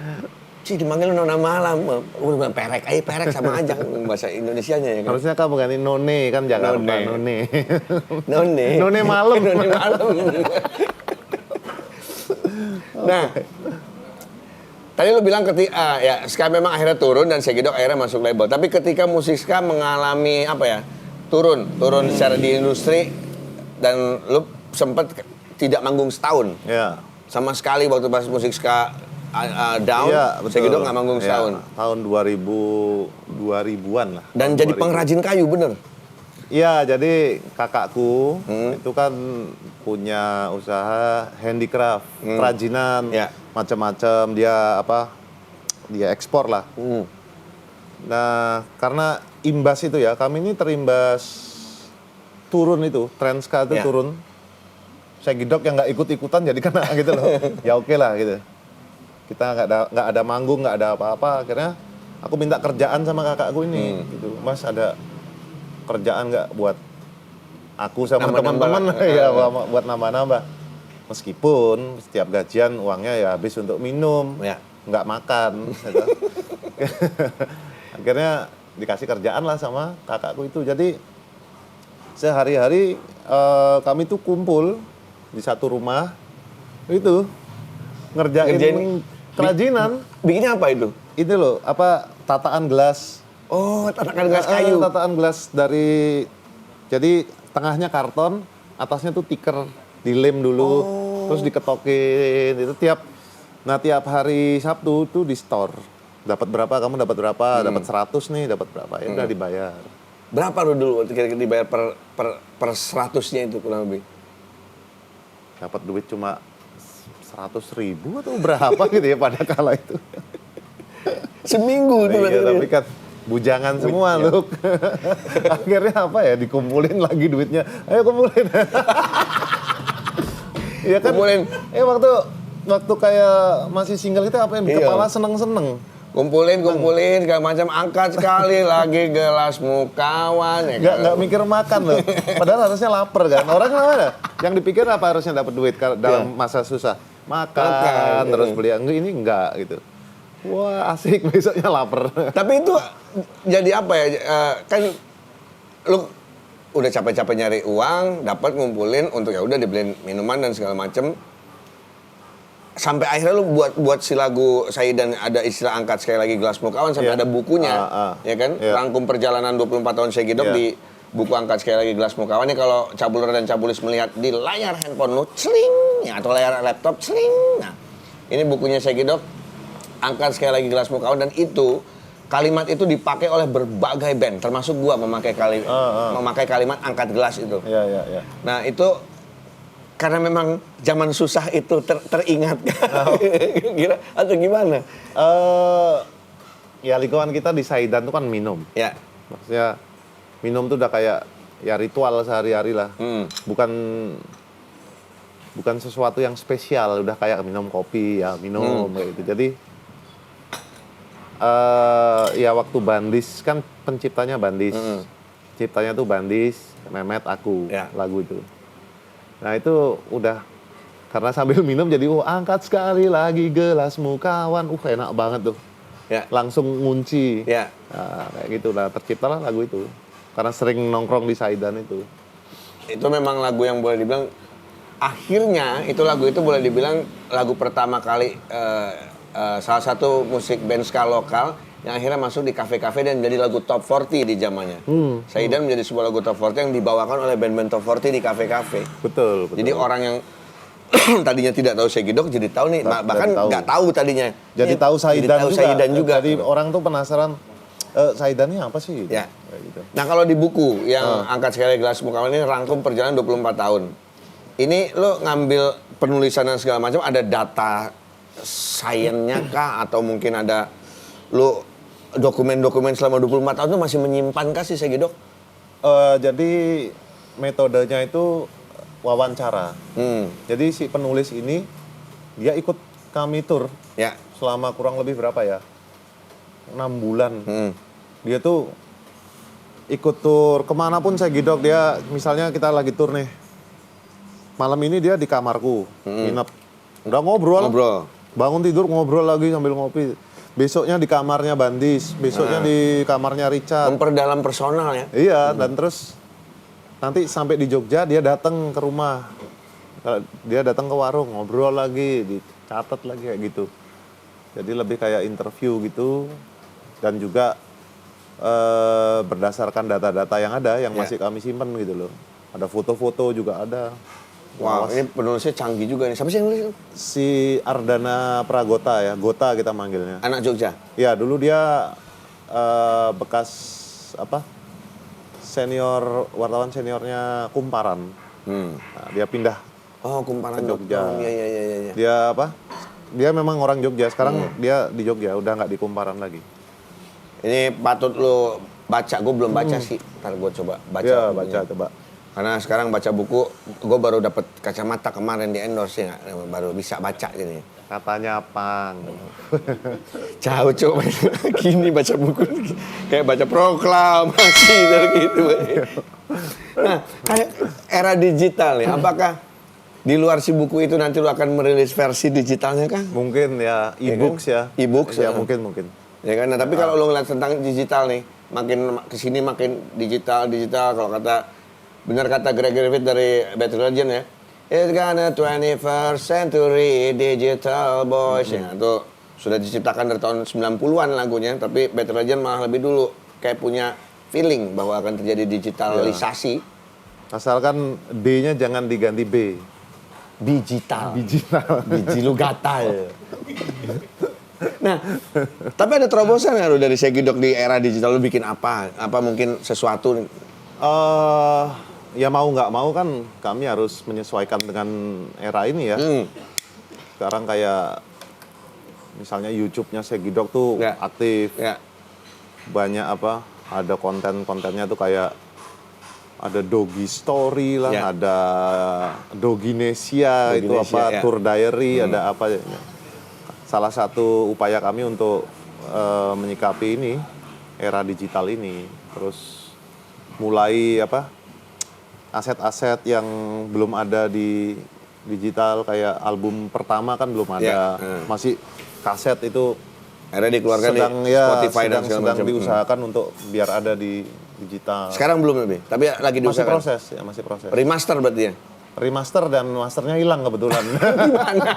dimanggil Nona Malam. Udah bilang perek sama aja bahasa Indonesianya ya kan. Harusnya kamu ganti None kan Jakarta. None Malam. None Malam. Nah, tadi lu bilang ketika ya ska memang akhirnya turun dan Segidok akhirnya masuk label. Tapi ketika musik ska mengalami apa ya? Turun secara di industri dan lu sempat tidak manggung setahun. Sama sekali waktu pas musik ska down, Segidok nggak manggung setahun. Tahun 2000-an lah. Dan jadi pengrajin kayu, bener? Iya, jadi kakakku itu kan punya usaha handicraft, kerajinan, macam-macam. Dia ekspor lah. Nah, karena imbas itu ya, kami ini terimbas turun itu, tren ska itu turun. Segidok yang nggak ikut-ikutan jadi kena gitu loh. Ya oke lah gitu. Kita nggak ada manggung, nggak ada apa-apa. Akhirnya aku minta kerjaan sama kakakku ini, gitu. Mas ada kerjaan nggak buat aku sama teman-teman? Ya buat nambah-nambah. Meskipun setiap gajian uangnya ya habis untuk minum, nggak makan. Gitu. Akhirnya dikasih kerjaan lah sama kakakku itu. Jadi sehari-hari kami tuh kumpul di satu rumah itu ngerjain kerajinan. Bikinnya apa itu? Itu loh, tataan gelas. Oh, tatakan gelas kayu. Tataan gelas dari, jadi tengahnya karton, atasnya tuh tiker, dilem dulu, terus diketokin. Itu tiap hari Sabtu tuh di store. Dapat berapa, kamu dapat berapa, dapat 100 nih, dapat berapa, ya udah dibayar. Berapa lu dulu kira-kira dibayar per 100-nya itu kurang lebih? Dapat duit cuma 100.000 atau berapa gitu ya pada kala itu. Seminggu tuh. Iya, tapi kan bujangan semua loh. Akhirnya dikumpulin lagi duitnya. Ayo kumpulin. Iya kan? Kumpulin. Waktu kayak masih single itu apa yang di kepala seneng-seneng. Kumpulin segala macam, angkat sekali lagi gelasmu kawan ya. Nggak mikir makan loh. Padahal harusnya lapar kan. Orang kenapa? Yang dipikir apa harusnya dapat duit dalam masa susah. Makan terus beli. Ini enggak gitu. Wah asik, besoknya lapar. Tapi itu jadi apa ya? Kan lu udah capek-capek nyari uang, dapat ngumpulin untuk ya udah dibeliin minuman dan segala macem. Sampai akhirnya lu buat si lagu Saidan ada istilah angkat sekali lagi gelasmu kawan sampai ada bukunya, ya kan? Rangkum perjalanan 24 tahun Segidok di buku angkat sekali lagi gelasmu kawan. Ini kalau cabuler dan cabulis melihat di layar handphone lu, celing, ya, atau layar laptop, celing. Nah, ini bukunya Segidok, angkat sekali lagi gelasmu kawan, dan itu kalimat itu dipakai oleh berbagai band, termasuk gua memakai kalimat angkat gelas itu. Nah, itu karena memang zaman susah itu teringat kira atau gimana? Ya lingkungan kita di Saidan tuh kan minum. Ya. Maksudnya minum tuh udah kayak ya ritual sehari-hari lah. Bukan sesuatu yang spesial, udah kayak minum kopi ya minum kayak gitu. Jadi ya waktu Bandis kan penciptanya Bandis. Ciptanya tuh Bandis, Mehmet, aku lagu itu. Nah itu udah karena sambil minum jadi angkat sekali lagi gelasmu kawan, enak banget tuh. Langsung ngunci. Nah, kayak gitu lah terciptalah lagu itu. Karena sering nongkrong di Saidan itu. Itu memang lagu yang boleh dibilang akhirnya itu lagu itu boleh dibilang lagu pertama kali salah satu musik band ska lokal yang akhirnya masuk di kafe-kafe dan menjadi lagu top 40 di zamannya. Saidan menjadi sebuah lagu top 40 yang dibawakan oleh band-band top 40 di kafe-kafe. Betul. Jadi orang yang tadinya tidak tahu Segidok jadi tahu nih, bahkan nggak tahu tadinya. Jadi tahu Saidan juga. Jadi gitu. orang tuh penasaran Saidan ini apa sih? Ya. Gitu. Nah kalau di buku yang angkat sekali gelas muka ini rangkum perjalanan 24 tahun. Ini lo ngambil penulisan dan segala macam, ada data sainsnya kah atau mungkin ada lo dokumen-dokumen selama 24 tahun itu masih menyimpan kah sih Segidok? Jadi metodenya itu wawancara. Jadi si penulis ini dia ikut kami tur selama kurang lebih berapa ya? 6 bulan. Dia tuh ikut tur kemanapun Segidok. Dia misalnya kita lagi tur nih. Malam ini dia di kamarku, nginep. Udah ngobrol. Bangun tidur ngobrol lagi sambil ngopi. Besoknya di kamarnya Bandis, besoknya di kamarnya Richard. Memperdalam personal ya? Iya, dan terus nanti sampai di Jogja dia datang ke rumah. Dia datang ke warung, ngobrol lagi, dicatat lagi kayak gitu. Jadi lebih kayak interview gitu. Dan juga berdasarkan data-data yang ada, yang masih kami simpan gitu loh. Ada foto-foto juga ada. Wow, ini penulisnya canggih juga nih. Siapa sih yang nulis? Si Ardana Pragota ya, Gota kita manggilnya. Anak Jogja? Ya, dulu dia bekas wartawan seniornya Kumparan. Nah, dia pindah Kumparan ke Jogja. Iya. Dia Dia memang orang Jogja. Sekarang dia di Jogja, udah nggak di Kumparan lagi. Ini patut lo baca. Gue belum baca sih. Ntar gue coba baca. Iya, baca coba. Karena sekarang baca buku, gue baru dapat kacamata kemarin di endorse ya, baru bisa baca gini. Katanya Pang. Jauh coba gini baca buku kayak baca proklamasi dari gitu. Nah, kayak era digital ya. Apakah di luar si buku itu nanti lu akan merilis versi digitalnya kan? Mungkin ya, e-books ya. E-books ya. Mungkin. Ya kan. Nah, tapi kalau lu ngeliat tentang digital nih, makin kesini makin digital. Kalau benar kata Greg Griffith dari Bad Religion ya, it's gonna 21st century digital boys. Ya, itu sudah diciptakan dari tahun 90-an lagunya, tapi Bad Religion malah lebih dulu kayak punya feeling bahwa akan terjadi digitalisasi. Asalkan D-nya jangan diganti B. Digital. Biji lu gatal. Nah, tapi ada terobosan nggak lu dari Segidok di era digital? Lu bikin apa? Apa mungkin sesuatu? Ya mau nggak mau kan kami harus menyesuaikan dengan era ini ya. Sekarang kayak misalnya YouTube-nya Segidok tuh aktif. Banyak ada konten-kontennya tuh kayak ada Doggy Story lah, ada Doginesia, itu Tour Diary, ada apa. Salah satu upaya kami untuk menyikapi ini, era digital ini. Terus mulai aset-aset yang belum ada di digital, kayak album pertama kan belum ada, masih kaset itu akhirnya dikeluarkan di Spotify dan segala macam. Sedang diusahakan untuk biar ada di digital. Sekarang belum lebih, tapi lagi Masih diusahakan. proses ya, masih proses. Remaster berarti ya? Remaster dan masternya hilang kebetulan. Gimana?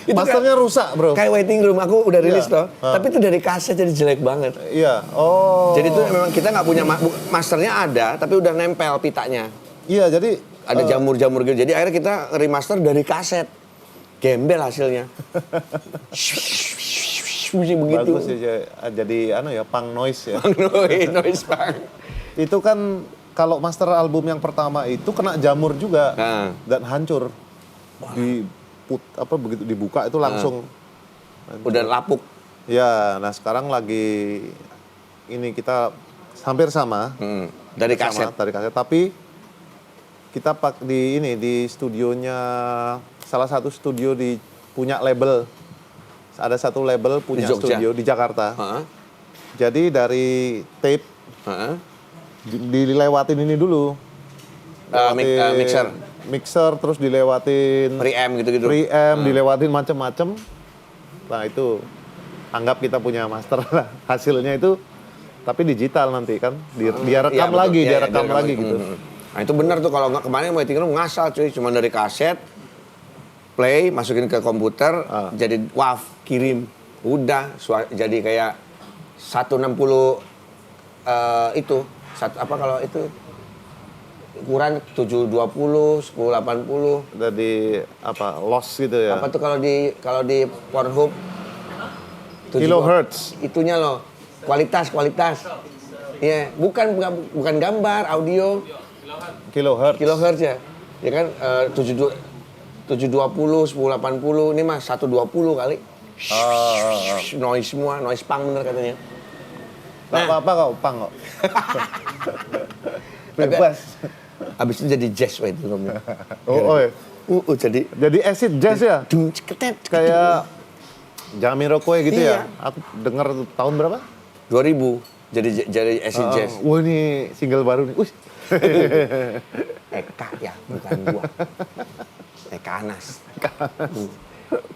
Itu Masternya rusak, bro. kayak waiting room, aku udah rilis Iya. toh. Tapi itu dari kaset jadi jelek banget. Iya. Oh. Jadi itu memang kita nggak punya, masternya ada, tapi udah nempel pitanya. Iya, jadi Ada jamur-jamur gitu. Jadi akhirnya kita remaster dari kaset. Gembel hasilnya. Begitu. bagus ya, jadi punk noise ya. Noise bang. Itu kan kalau master album yang pertama itu kena jamur juga Nah. dan hancur. Begitu dibuka itu langsung Udah lapuk. ya. Nah, sekarang lagi ini kita hampir sama. Dari Sama, kaset. dari kaset, tapi kita di studionya salah satu studio punya label. Ada satu label punya Di Jogja? studio di Jakarta. Heeh. Jadi dari tape Heeh. dilewatin ini dulu. Mixer. Mixer terus dilewatin Preamp gitu-gitu. preamp, dilewatin macem-macem. Nah, itu anggap kita punya master lah. Hasilnya itu tapi digital nanti kan. Dia rekam Iya, betul. lagi, Iya, dia iya, rekam direkam lagi lagi. gitu. Nah itu benar tuh, kalau nggak kemarin waiting room ngasal cuy, cuma dari kaset, play, masukin ke komputer, jadi WAV, kirim, udah jadi kayak 160 itu, kalau itu ukuran 720, 1080. Jadi loss gitu ya. Apa tuh kalau di Pornhub? Kilohertz. Itunya loh, kualitas. Iya, bukan gambar, audio. Kilohertz ya. Ya kan 720, 1080, ini mah 120 kali. Noise semua, noise punk bener katanya. Nggak apa-apa kok, pang kok. Bebas. Abis itu jadi jazz itu namanya. Jadi acid jazz ya? Dung ceketet. Kayak Jamiroquai gitu Iya. ya? Aku dengar tahun berapa? 2000 jadi acid jazz. Wah, ini single baru nih. Eka ya, bukan gua. Eka Anas.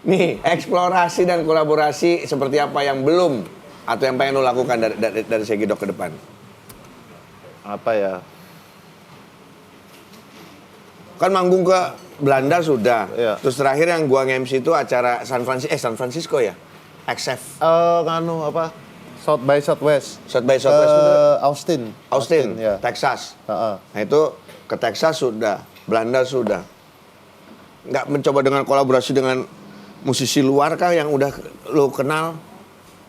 Nih, eksplorasi dan kolaborasi seperti apa yang belum atau yang pengen lo lakukan dari Segidok ke depan? Apa ya? Kan manggung ke Belanda sudah. Iya. Terus terakhir yang gua nge-MC itu acara San Francisco ya? XF. South by Southwest. South by Southwest itu Austin, ya. Texas. Heeh. Nah itu ke Texas sudah, Belanda sudah. Nggak mencoba dengan kolaborasi dengan musisi luar kah yang udah lo kenal?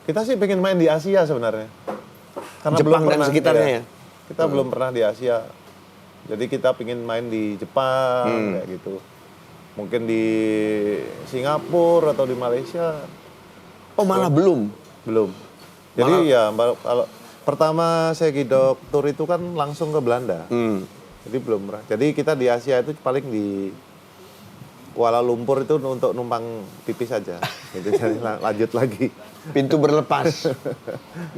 Kita sih pengen main di Asia sebenarnya. Karena Jepang dan sekitarnya ya? Kita belum pernah di Asia. Jadi kita pengen main di Jepang kayak gitu. Mungkin di Singapura atau di Malaysia. Oh malah belum? Belum. Jadi kalau pertama Segidok tour itu kan langsung ke Belanda. Jadi belum pernah. Jadi kita di Asia itu paling di Kuala Lumpur itu untuk numpang pipis saja. Gitu, jadi lanjut lagi. Pintu berlepas.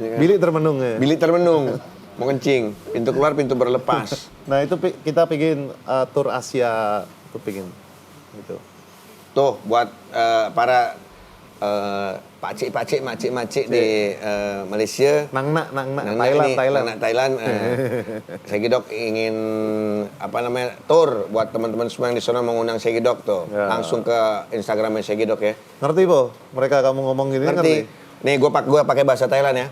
Ya kan? Bilik termenung ya. Bilik termenung. Mau kencing. Pintu keluar, pintu berlepas. Nah itu kita bikin tour Asia. Itu bikin. Gitu. Tuh buat para pakcik, makcik di Malaysia. Nangnak, Thailand. Segidok ingin tour buat teman-teman semua yang di sana mengundang Segidok tuh. Ya. Langsung ke Instagramnya Segidok ya. Ngerti po? Mereka kamu ngomong gini ngerti? Nih gua pakai bahasa Thailand ya.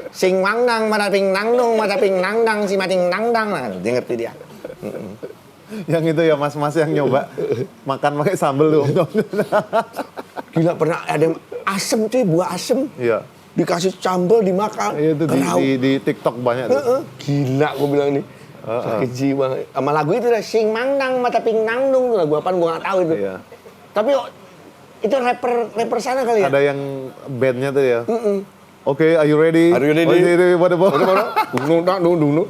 Sing mangdang mataping nangdang si mating nangdang. Nah, dia ngerti dia. Yang itu ya mas-mas yang nyoba makan pakai sambal tuh. Gila pernah ada yang asem cuy, buah asem. Iya. Dikasih sambal dimakan. Iya itu di TikTok banyak tuh. Gila gue bilang nih. Sakit jiwa. Sama lagu itu dah sing mangdang mataping nangdung, lagu apaan gue nggak tahu itu. Iya. Tapi itu rapper sana kali ya. Ada yang bandnya tuh ya. Oke, are you ready? Are you ready? What about? Dung.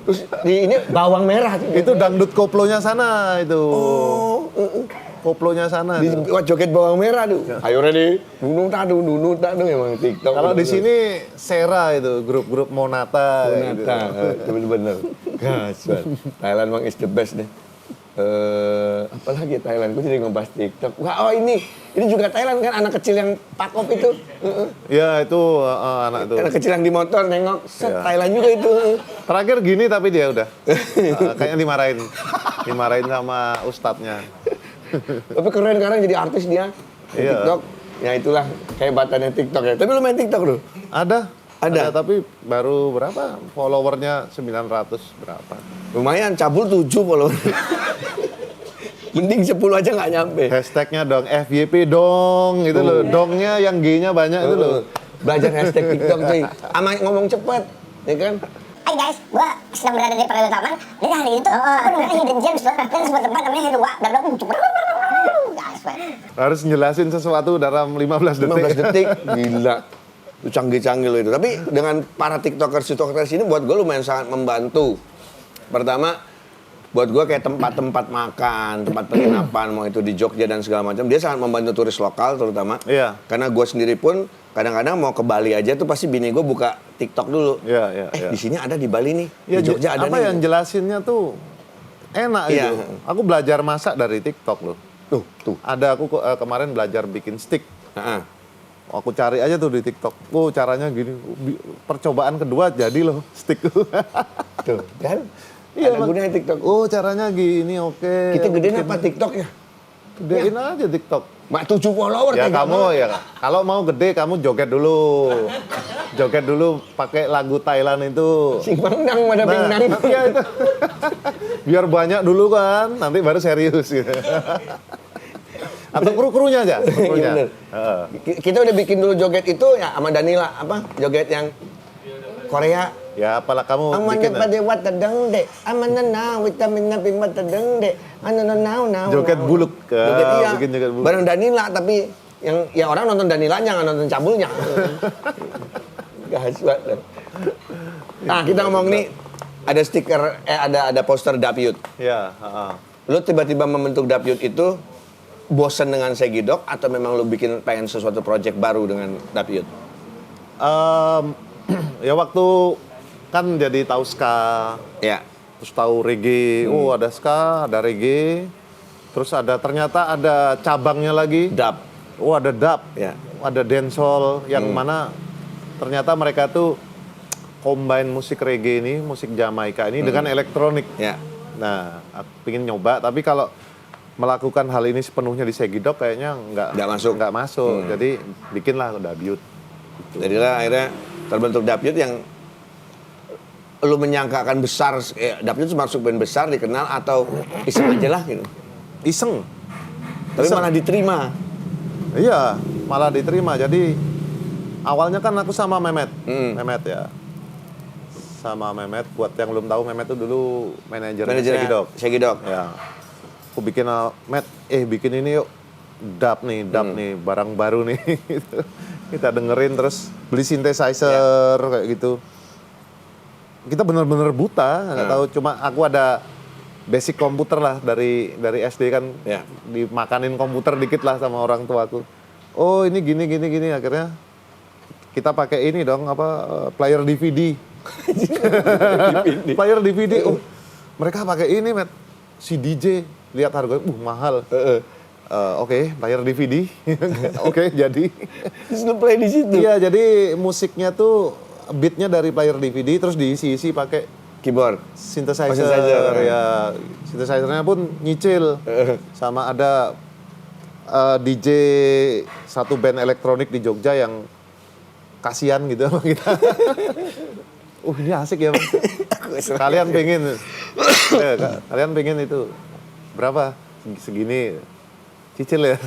Terus di ini bawang merah. Itu dangdut koplonya sana itu. Oh, Koplonya sana. di tuh. joget bawang merah tuh. Ayo ready. Dung emang TikTok. Kalau di sini Sera itu grup-grup Monata. Gitu. Itu bener. Gas. Thailand emang is the best deh. Apalagi Thailand, gue jadi ngebahas TikTok. Wah, oh ini juga Thailand kan, anak kecil yang pakop itu. Ya itu anak itu. Anak kecil yang di motor nengok, set Iya. Thailand juga itu. Terakhir gini tapi dia udah. Kayaknya dimarahin sama ustadznya. Tapi keren sekarang jadi artis dia di Iya. TikTok. Ya itulah kehebatannya TikTok ya. Tapi lu main TikTok lu? Ada tapi baru berapa followernya 900 berapa. Lumayan, cabul 7 follower. Mending 10 aja nggak nyampe. Hashtagnya dong FYP dong gitu loh. Dongnya yang G-nya banyak itu loh. Belajar hashtag TikTok cuy. Ama ngomong cepet, ya kan? Hai guys, gua sedang berada di Paragon Taman. Dan hari itu aku nemukan Hidden Gems dan sebuah tempat namanya Hidden Wa. Guys, Harus njelasin sesuatu dalam 15 detik. 15 detik, gila. Itu canggih-canggih lo itu. Tapi dengan para tiktokers ini buat gue lumayan sangat membantu. Pertama, buat gue kayak tempat-tempat makan, tempat penginapan, mau itu di Jogja dan segala macam. Dia sangat membantu turis lokal terutama. Iya. Karena gue sendiri pun kadang-kadang mau ke Bali aja tuh pasti bini gue buka TikTok dulu. Iya. Di sini ada di Bali nih, Ya, di Jogja ada apa nih. yang jelasinnya tuh enak Iya. gitu. Aku belajar masak dari TikTok loh. Tuh. Ada aku kemarin belajar bikin steak. Heeh. Aku cari aja tuh di TikTok. Oh, caranya gini. Percobaan kedua jadi loh steak. Tuh, kan? Iya, Ada gunanya TikTok. Oh, caranya gini, oke. Kita gedein Bikin- apa TikTok ya? Gedein aja TikTok. Mak 7 follower Ya tega kamu banget. ya, kalau mau gede kamu joget dulu. Joget dulu pakai lagu Thailand itu. Sing bangdang pada bingdang. Iya itu. Biar banyak dulu kan, nanti baru serius gitu. Atau kru-krunya aja, Iya krunya. bener. Kita udah bikin dulu joget itu ya sama Danila, apa? Joget yang Korea. Ya apalah kamu bikin. Amana pada wata dengde, amana na vitamin na pimata dengde, anana now. Joget buluk. Joget iya. Bikin joget buluk. Bareng Danila tapi yang orang nonton Danilanya nggak nonton cabulnya. Gas banget. Nah, kita ngomong nih ada stiker ada poster Dapyut. Ya, heeh. Lu tiba-tiba membentuk Dapyut itu bosen dengan Segidok atau memang lu pengen sesuatu project baru dengan Dapyut? Ya waktu kan jadi tahu ska, Ya. terus tahu reggae. Oh, ada ska, ada reggae. Terus ternyata ada cabangnya lagi. Dap. Oh, ada dub. Ya. Ada dancehall yang mana ternyata mereka tuh combine musik reggae ini, musik Jamaika ini dengan elektronik. Ya. Nah, aku pengen nyoba, tapi kalau melakukan hal ini sepenuhnya di Segidok kayaknya nggak masuk. Jadi bikinlah Dapyut. Jadilah akhirnya terbentuk Dapyut yang lu menyangka akan besar, Dapyut masuk band besar dikenal atau iseng aja lah gitu. Iseng. Tapi malah diterima. Iya, malah diterima. Jadi awalnya kan aku sama Mehmet. Mehmet ya. Sama Mehmet, buat yang belum tahu Mehmet itu dulu manajer Segidok. Segidok. Ya. Aku bikin Met, bikin ini yuk. Dub nih, barang baru nih. Kita dengerin terus beli synthesizer kayak gitu. Kita bener-bener buta, nggak tahu, cuma aku ada basic komputer lah dari SD kan. Ya. Dimakanin komputer dikit lah sama orang tuaku. Oh, ini gini akhirnya kita pakai ini dong player DVD. Player DVD. Oh, mereka pakai ini, Met. Si DJ lihat harganya mahal. Oke, player DVD. Oke, jadi. Terus lu play di situ. Iya, jadi musiknya tuh beatnya dari player DVD terus diisi pakai Keyboard. synthesizer. Synthesizer. Ya, synthesizernya pun nyicil. Sama ada DJ satu band elektronik di Jogja yang kasihan gitu sama kita. Ini asik ya, Bang. Kalian pengen itu berapa? Segini. Cicil ya.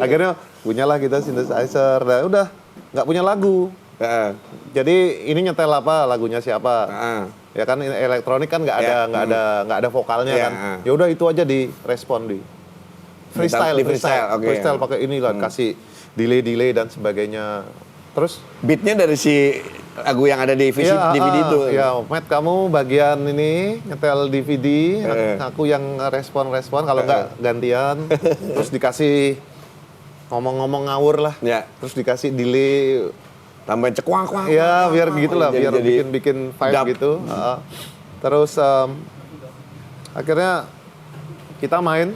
Akhirnya punyalah kita synthesizer. Nah, udah nggak punya lagu. Jadi ini nyetel apa, lagunya siapa? Ya kan elektronik kan nggak ada vokalnya kan. Ya udah itu aja direspon di freestyle. Okay. Freestyle pakai ini lah, kasih delay dan sebagainya. Terus Beatnya dari si lagu yang ada di DVD itu. Ya, Matt, kamu bagian ini nyetel DVD, aku yang respon kalau nggak gantian. Terus dikasih ngomong-ngomong ngawur lah. Ya. Terus dikasih delay. Tambahin cekwang. Ya, biar gitulah, biar bikin vibe dub. gitu. Terus akhirnya kita main.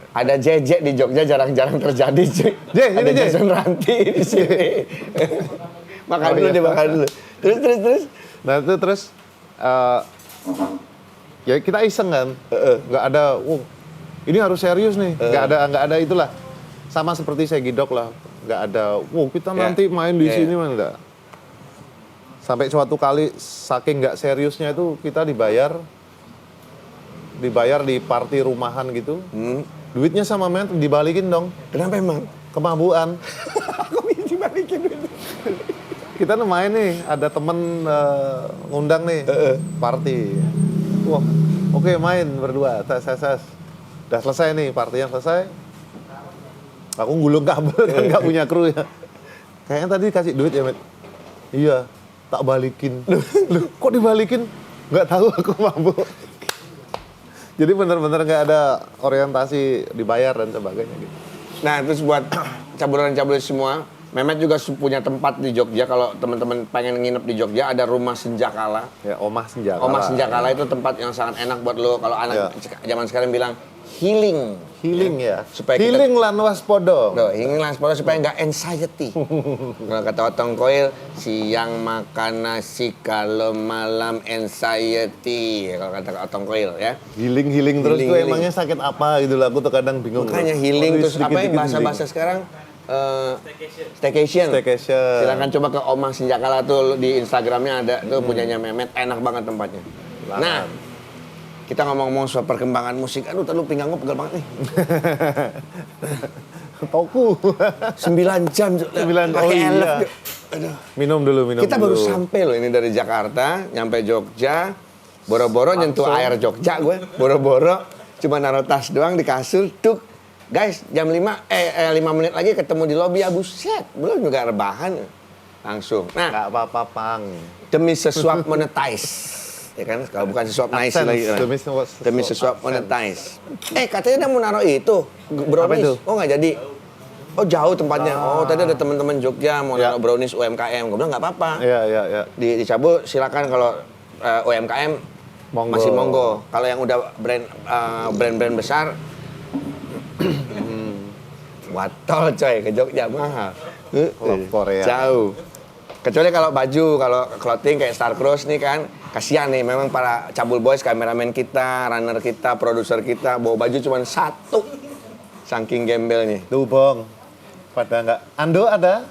Ada JJ di Jogja jarang-jarang terjadi, cuy. Ada sini, J. Jason Ranti di sini. Makan dulu deh, makan dulu. Terus. Nah itu terus ya kita iseng kan, nggak ada, ini harus serius nih, nggak ada itulah, sama seperti saya gidok lah, nggak ada, kita nanti main di sini mah enggak. Sampai suatu kali saking nggak seriusnya itu kita dibayar di party rumahan gitu, duitnya sama men dibalikin dong. Kenapa emang? Kemabuan. Kok bisa dibalikin duit? Kita main nih, ada temen ngundang nih, party. Wah, oke main berdua, tes. Udah selesai nih, partinya selesai. Aku gulung kabel, kan nggak punya kru ya. Kayaknya tadi kasih duit ya, Met? Iya, tak balikin. Loh, kok dibalikin? Nggak tahu, aku mabuk. Jadi bener-bener nggak ada orientasi dibayar dan sebagainya gitu. Nah, terus buat cabulan-cabulan semua, Mehmet juga punya tempat di Jogja. Kalau teman-teman pengen nginep di Jogja, ada Rumah Senjakala. Ya, Omah Senjakala. Omah Senjakala itu tempat yang sangat enak buat lo. Kalau anak zaman sekarang bilang healing. Healing ya. Supaya healing lan waspodo. Tuh, healing lah supaya nggak anxiety. Kalau kata Otong Koil, siang makan nasi, kalau malam anxiety. Kalau kata Otong Koil ya. Healing terus tuh emangnya sakit apa gitu lah. Aku tuh kadang bingung. Makanya healing terus apa ya bahasa-bahasa sekarang? Staycation. Silakan coba ke Omah Senjakala tuh di Instagramnya ada tuh punyanya Mehmet, enak banget tempatnya. Nah, kita ngomong-ngomong soal perkembangan musik, aduh tadi pinggang gue pegel banget nih. Toku. 9 jam. 9 oh iya. Aduh. Minum dulu. Kita baru sampai loh ini dari Jakarta, nyampe Jogja, boro-boro nyentuh air Jogja gue, boro-boro cuma naruh tas doang di kasur, tuk. Guys, jam 5 menit lagi ketemu di lobi ya, buset. Belum juga rebahan. Langsung. Nah, nggak apa-apa, Pang. Demi sesuap monetize. Ya kan, kalau bukan sesuap nice lagi. Demi sesuap monetize. Katanya dia mau naruh itu, brownies. Itu? Oh, nggak jadi. Oh, jauh tempatnya. Oh, tadi ada teman-teman Jogja mau naruh brownies UMKM. Gue bilang nggak apa-apa. Iya. Dicabut, silakan kalau UMKM Monggo. masih monggo. Kalau yang udah brand-brand besar, watol coy, ke Jogja mahal. Korea. Jauh. Kecuali kalau baju, kalau clothing kayak Star Cruise nih kan, kasihan nih memang para cabul boys, kameramen kita, runner kita, produser kita, bawa baju cuma satu. Saking gembelnya. Tuh, Bong. Pada nggak? Ando ada?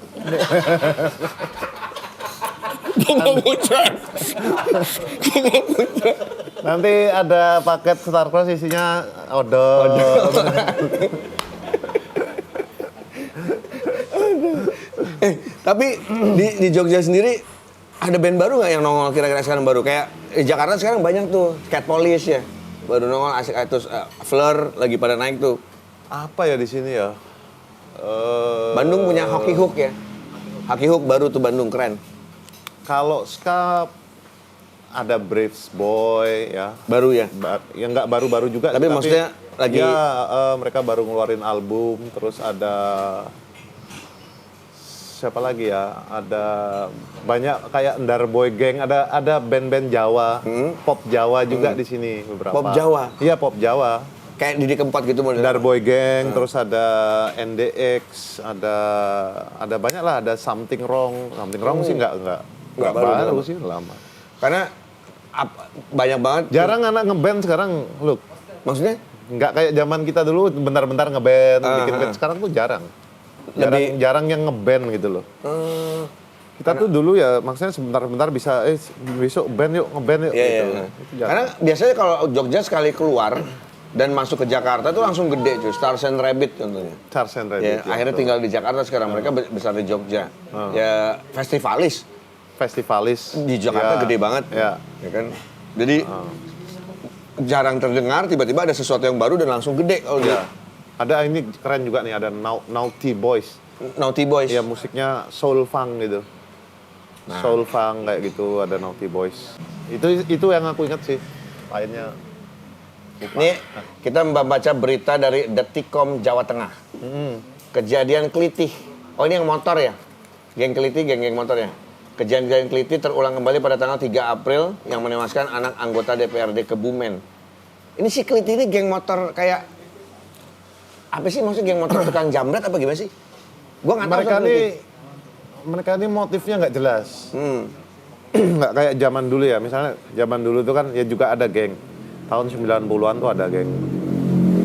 Nanti ada paket Star Cruise isinya odol. Tapi di Jogja sendiri ada band baru nggak yang nongol kira-kira sekarang baru? Kayak di Jakarta sekarang banyak tuh, Cat Police ya. Baru nongol asik terus Fleur lagi pada naik tuh. Apa ya di sini ya? Bandung punya Hockey Hook ya. Hockey Hook baru tuh Bandung, keren. Kalau ska ada Braves Boy ya. Baru ya? Yang nggak baru-baru juga. Tapi maksudnya lagi... Ya, mereka baru ngeluarin album, terus ada... Siapa lagi ya? Ada banyak kayak Ndar Boy Gang, ada band-band Jawa, pop Jawa juga di sini beberapa. Pop Jawa? Iya, pop Jawa. Kayak Didi Kempot gitu model. Ndar Boy Gang, terus ada NDX, ada banyak lah, ada Something Wrong. Something Wrong sih nggak baru sih, lama. Karena banyak banget. Jarang anak ngeband sekarang, look. Maksudnya? Nggak kayak zaman kita dulu bentar-bentar ngeband, bikin band. Sekarang tuh jarang. Jarang yang ngeband gitu loh. Kita tuh dulu ya maksudnya sebentar-bentar bisa besok band yuk, ngeband yuk gitu. Iya. Karena biasanya kalau Jogja sekali keluar dan masuk ke Jakarta tuh langsung gede cuy. Stars and Rabbit contohnya. Stars and Rabbit. Ya, akhirnya tinggal di Jakarta sekarang, mereka besar di Jogja. Ya festivalis di Jakarta gede banget. Ya kan? Jadi jarang terdengar, tiba-tiba ada sesuatu yang baru dan langsung gede kalau dia. Ada ini keren juga nih, ada Naughty Boys. Naughty Boys. Ya musiknya soul funk gitu. Soul funk kayak gitu, ada Naughty Boys. Itu yang aku ingat sih. Lainnya lupa. Nih, kita membaca berita dari Detikcom Jawa Tengah. Kejadian kelitih. Oh, ini yang motor ya? Geng kelitih, geng-geng motor ya? Kejadian Keliti terulang kembali pada tanggal 3 April yang menewaskan anak anggota DPRD Kebumen. Ini si Keliti ini geng motor kayak apa sih maksudnya geng motor tukang jamret apa gimana sih? Gua nggak tahu. Mereka ini motifnya nggak jelas. Nggak kayak zaman dulu ya. Misalnya zaman dulu itu kan ya juga ada geng. Tahun 90-an tuh ada geng.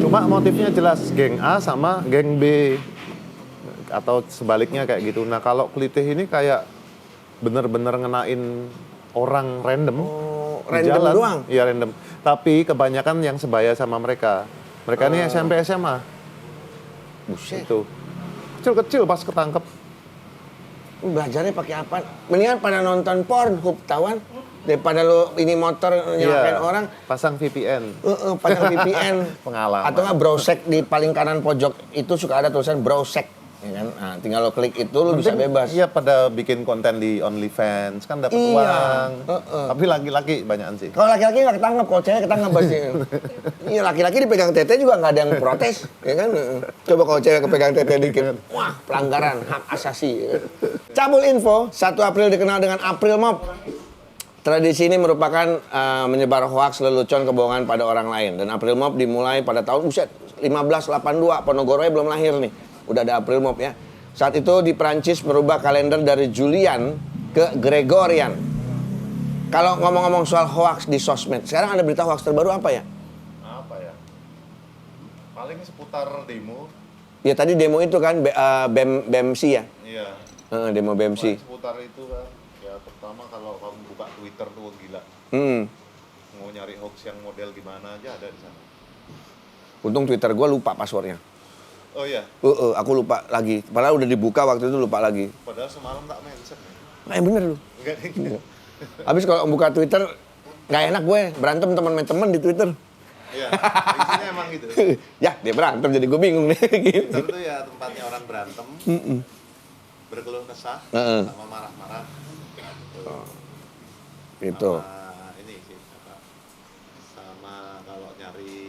Cuma motifnya jelas geng A sama geng B. Atau sebaliknya kayak gitu. Nah kalau Kelitih ini kayak bener-bener ngenain orang random. Oh, di random jalan. doang? Iya random. Tapi kebanyakan yang sebaya sama mereka. Mereka ini SMP SMA. Buset. Itu. Kecil-kecil pas ketangkep. Belajarnya pakai apa? Mendingan pada nonton Pornhub tawan daripada lo ini motor nyelakain orang. Pasang VPN. Pasang VPN. Pengalaman. Atau nggak browsek di paling kanan pojok itu suka ada tulisan browsek. Ya kan? Nah, tinggal lo klik itu lo bisa bebas. Iya pada bikin konten di OnlyFans kan dapat Iya. uang. Tapi laki-laki banyakan sih. Kalau laki-laki nggak ketangkep, kalau cewek ketangkep pasti. Iya laki-laki dipegang tete juga nggak ada yang protes, ya kan? Coba kalau cewek kepegang tete dikit, wah pelanggaran hak asasi. Ya kan? Cabul info, 1 April dikenal dengan April Mop. Tradisi ini merupakan menyebar hoaks lelucon kebohongan pada orang lain. Dan April Mop dimulai pada tahun 1582, Ponorogo belum lahir nih. Udah ada April Mop ya. Saat itu di Prancis merubah kalender dari Julian ke Gregorian. Kalau ngomong-ngomong soal hoaks di sosmed, sekarang ada berita hoaks terbaru apa ya? Apa ya? Paling seputar demo. Ya tadi demo itu kan BEMC ya? Iya. Demo BEMC. Seputar itu kan. Ya pertama kalau kamu buka Twitter tuh gila. Mau nyari hoax yang model gimana aja ada di sana. Untung Twitter gue lupa passwordnya. Oh iya. Aku lupa lagi. Padahal udah dibuka waktu itu lupa lagi. Padahal semalam tak mention. Bener lu. Enggak deh. Habis kalau buka Twitter nggak enak gue berantem teman-teman di Twitter. Iya. Isinya emang gitu. Ya dia berantem jadi gue bingung nih. Gitu. Twitter tuh ya tempatnya orang berantem. Berkeluh kesah sama marah-marah. Gitu. Sama ini sih sama kalau nyari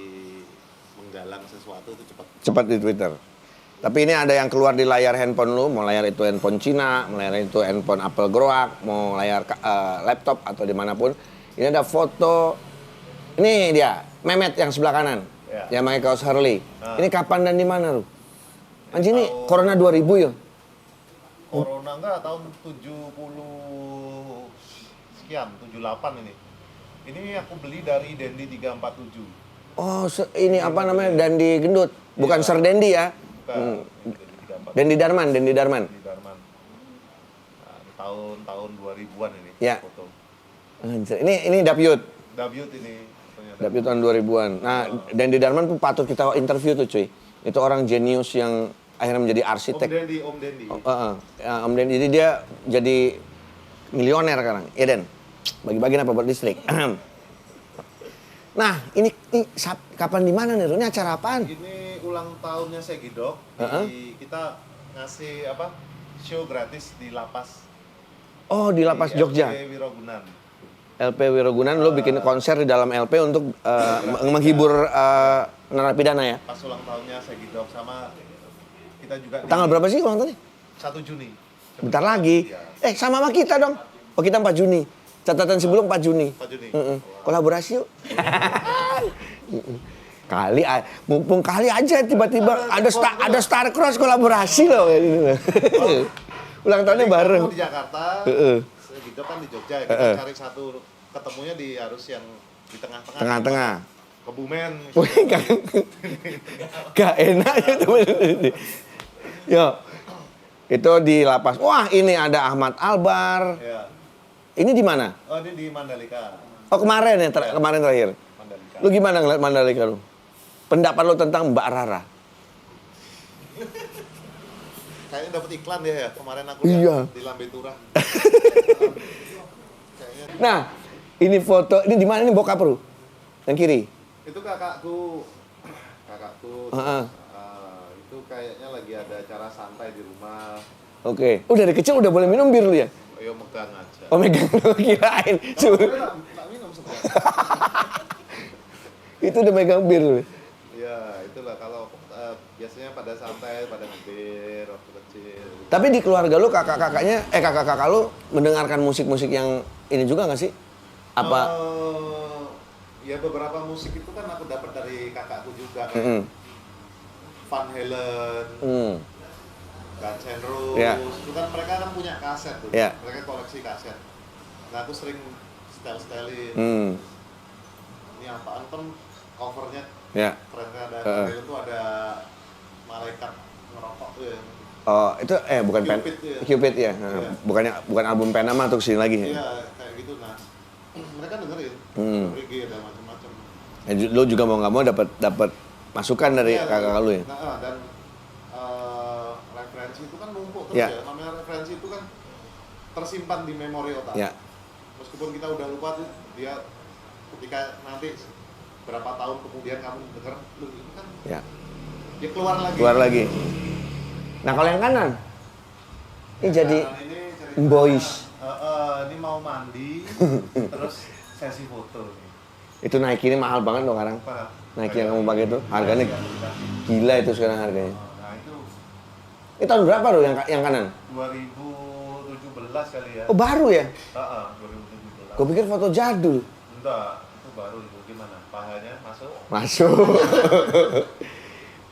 menggalang sesuatu itu Cepat di Twitter. Tapi ini ada yang keluar di layar handphone lu, mau layar itu handphone Cina, mau layar itu handphone Apple Groak, mau layar laptop atau dimanapun. Ini ada foto, ini dia, Mehmet yang sebelah kanan, yang pakai kaos Harley. Ini kapan dan di mana lu? Anjir ini Corona 2000 ya? Corona enggak tahun 70 sekian, 78 ini. Ini aku beli dari Dendi 347. Oh, ini apa namanya? Dandi Gendut, bukan Ser Dendi ya? Bukan. Dendi Darman. Di Darman. Nah, tahun 2000-an ini Ya. foto. Anjir, ini Dapyut. Debut ini. Dapyut tahun 2000-an. Nah, Dendi Darman pun patut kita interview tuh cuy. Itu orang jenius yang akhirnya menjadi arsitek. Om Dendi. Om Dendi. Jadi dia jadi milioner sekarang. Iya Den, bagi-bagi apa buat listrik. Nah, ini kapan di mana nih? Ini acara apaan? Ini ulang tahunnya Segidok. Kita ngasih apa? Show gratis di lapas. Oh, di lapas Jogja. LP Wirogunan. LP Wirogunan lo bikin konser di dalam LP untuk menghibur narapidana ya? Pas ulang tahunnya Segidok sama kita juga. Tanggal berapa sih ulang tahunnya? 1 Juni. Bentar lagi. Ya. Sama kita dong. Oh, kita 4 Juni. Catatan sebelum 4 Juni. 4 Juni. Kolaborasi yuk. Mumpung kali aja tiba-tiba ada Star Cross kolaborasi loh. Ulang tahunnya bareng. Kamu di Jakarta, Segidok kan di Jogja ya. Kita cari satu ketemunya harus yang di tengah-tengah. Tengah-tengah. Kebumen. Gak enak ya temen. Yo, itu di lapas. Wah ini ada Ahmad Albar. Ya. Ini di mana? Oh ini di Mandalika. Oh kemarin ya, kemarin terakhir. Mandalika. Lu gimana ngeliat Mandalika lu? Pendapat lu tentang Mbak Rara? Kayaknya dapat iklan dia ya kemarin aku Iya. lihat di Lambe Turah. Nah, ini foto, ini di mana ini bokap lu? Yang kiri? Itu kakakku. Itu kayaknya lagi ada acara santai di rumah. Oke. Dari kecil udah boleh minum bir lu ya? Ayo megang aja. Oh megang lu kirain. Tak minum sebenarnya. Itu udah megang bir lu. Ya itulah kalau biasanya pada santai pada ngebir waktu kecil. Tapi di keluarga lu kakak-kakak lu mendengarkan musik-musik yang ini juga nggak sih? Apa? Ya beberapa musik itu kan aku dapat dari kakakku juga. Kayak Van Halen, Guns N' Roses, Ya. itu kan mereka kan punya kaset tuh. Ya. Mereka koleksi kaset. Nah aku sering setel-setelin. Ini apaan kan covernya Ya. keren kan, ada Van Halen tuh ada malaikat ngerokok tuh ya. Oh, itu bukan Cupid ya. Cupid ya. Iya. Bukan album Penama untuk sini lagi ya. Iya, kayak gitu. Nah, mereka dengerin reggae dan macam-macam. Lu juga mau nggak mau dapat masukan dari Iya, kakak lu ya. Nah, dan referensi itu kan numpuk terus Ya. ya. Namanya referensi itu kan tersimpan di memori otak. Ya. Meskipun kita udah lupa tuh, dia ketika nanti berapa tahun kemudian kamu denger, lu ini kan Ya. dia keluar lagi. Keluar lagi. Nah, kalau yang kanan ini jadi Nah, ini cerita, boys. ini mau mandi, terus sesi foto nih. Itu Nike ini mahal banget dong sekarang. Apa? Nike yang kamu pakai itu harganya gila itu sekarang harganya. Nah itu Ini tahun berapa loh yang kanan? 2017 kali ya. Oh, baru ya? 2017. Gue pikir foto jadul. Enggak, itu baru itu gimana? Pahanya masuk? Masuk.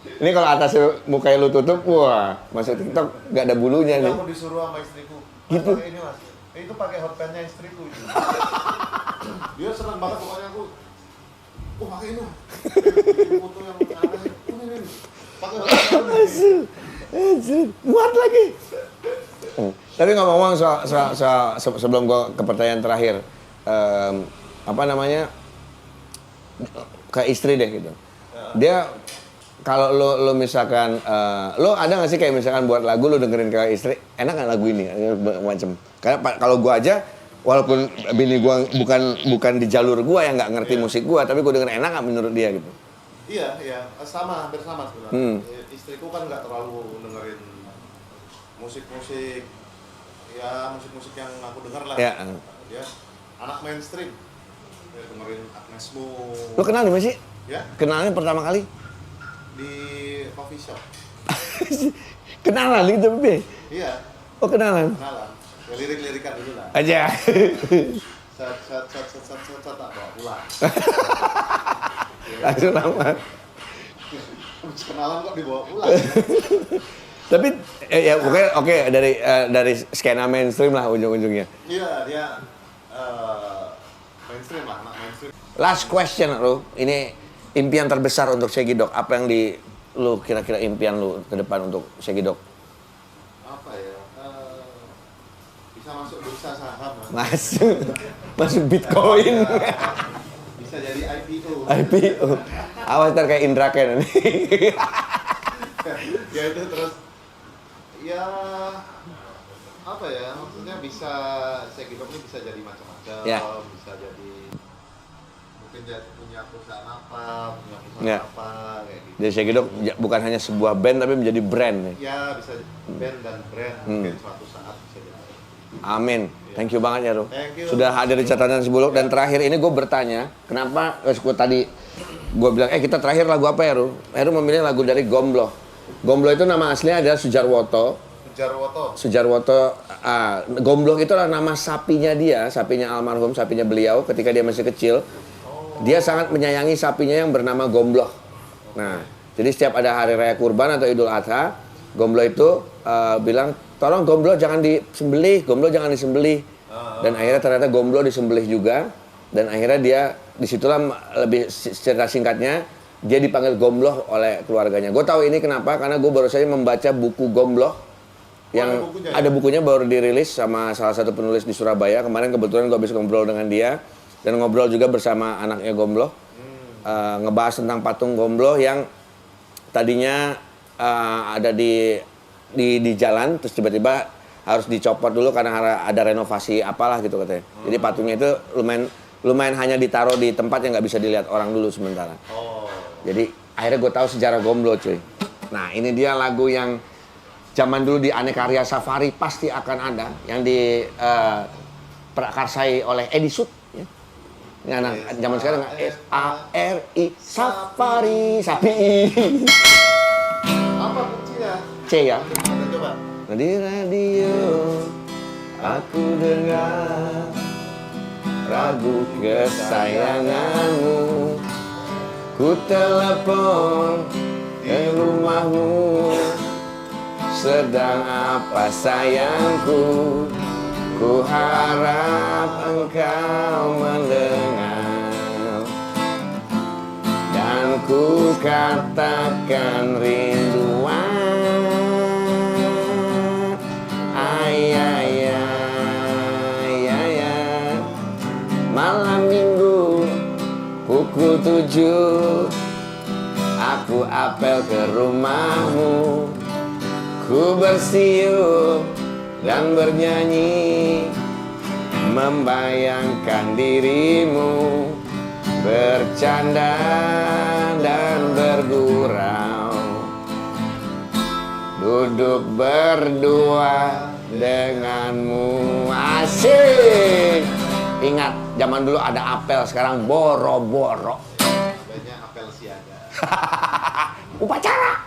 Ini kalau atasnya mukanya lu tutup, wah, masuk TikTok gak ada bulunya Itu nih. aku disuruh sama istriku. Gitu? Pakai ini mas. Itu pakai hotpantnya istriku itu. Dia seneng banget pokoknya aku. Pakai ini. Bikin foto yang aneh. Ini. Pakai hotpantnya. Muat lagi. Tapi ngomong-ngomong sebelum gua ke pertanyaan terakhir, apa namanya, ke istri deh gitu. Dia kalau lo misalkan, lo ada nggak sih kayak misalkan buat lagu lo dengerin ke istri, enak nggak lagu ini, macam. Karena kalau gua aja, walaupun bini gua bukan di jalur gua yang nggak ngerti musik gua, tapi gua denger enak nggak menurut dia gitu. Iya, sama, hampir sama sebenarnya. Istriku kan nggak terlalu dengerin musik-musik, ya musik-musik yang aku denger lah. Ya. Dia anak mainstream, dia dengerin Agnes Mo. Lo kenal di mana sih? Ya, Kenalnya pertama kali? di coffee shop. Kenalan gitu, Be? Iya, Oh, kenalan? kenalan. Ya, lirik-lirikan dulu lah. Aja. Set, tak bawa pulang. Langsung lama. Habis kenalan kok dibawa pulang. Tapi ya oke dari skena mainstream lah ujung-ujungnya. Iya, dia mainstream lah, anak mainstream. Last question, Ru. Ini impian terbesar untuk Shaggy Dog. Apa yang lu kira-kira impian lu ke depan untuk Shaggy Dog? Apa ya? Bisa masuk bursa saham lah. Masuk Bitcoin. Bisa jadi IPO. IPO. Awas ntar kayak Indra Ken nih. Ya itu terus ya apa ya, maksudnya bisa Shaggy Dog ini bisa jadi macam-macam, Ya. bisa jadi mungkin punya perusahaan apa, punya perusahaan Ya. apa kayak gitu. Jadi Shaggy Dog bukan hanya sebuah band tapi menjadi brand nih. Ya bisa band dan brand mungkin suatu saat bisa jadi. Amin. Thank you banget ya, Ru. Thank you. Sudah hadir di catatan Sibulok. Dan terakhir ini gue bertanya, kenapa gue tadi gue bilang, kita terakhir lagu apa ya, Ru? Ru memilih lagu dari Gombloh. Gombloh itu nama aslinya adalah Sujarwoto. Sujarwoto. Gombloh itu adalah nama sapinya dia, sapinya almarhum, sapinya beliau ketika dia masih kecil. Dia sangat menyayangi sapinya yang bernama Gombloh. Nah, jadi setiap ada hari raya kurban atau Idul Adha, Gombloh itu bilang, tolong Gombloh jangan disembelih, Gombloh jangan disembelih. Dan akhirnya ternyata Gombloh disembelih juga. Dan akhirnya dia, disitulah lebih cerita singkatnya, dia dipanggil Gombloh oleh keluarganya. Gue tahu ini kenapa, karena gue baru saja membaca buku Gombloh. Yang ada bukunya baru dirilis sama salah satu penulis di Surabaya. Kemarin kebetulan gue habis ngobrol dengan dia. Dan ngobrol juga bersama anaknya Gombloh. Ngebahas tentang patung Gombloh yang tadinya ada di jalan, terus tiba-tiba harus dicopot dulu karena ada renovasi apalah gitu katanya. Jadi patungnya itu lumayan hanya ditaruh di tempat yang nggak bisa dilihat orang dulu sementara. Jadi akhirnya gue tahu sejarah Gombloh, cuy. Nah, ini dia lagu yang zaman dulu di Aneka Safari pasti akan ada, yang diprakarsai oleh Edi Sud. Ya. Ini anak zaman sekarang SARI Safari, sapi. Apa kuncinya? C ya. Kita coba. Di radio aku dengar lagu kesayanganmu. Ku telepon ke rumahmu. Sedang apa sayangku? Ku harap engkau mendengar. Dan ku katakan rinduan. Malam minggu pukul 7 aku apel ke rumahmu. Ku bersiul dan bernyanyi, membayangkan dirimu, bercanda dan bergurau, duduk berdua denganmu. Asik. Ingat, zaman dulu ada apel, sekarang boro-boro. Banyak apel siaga. Upacara.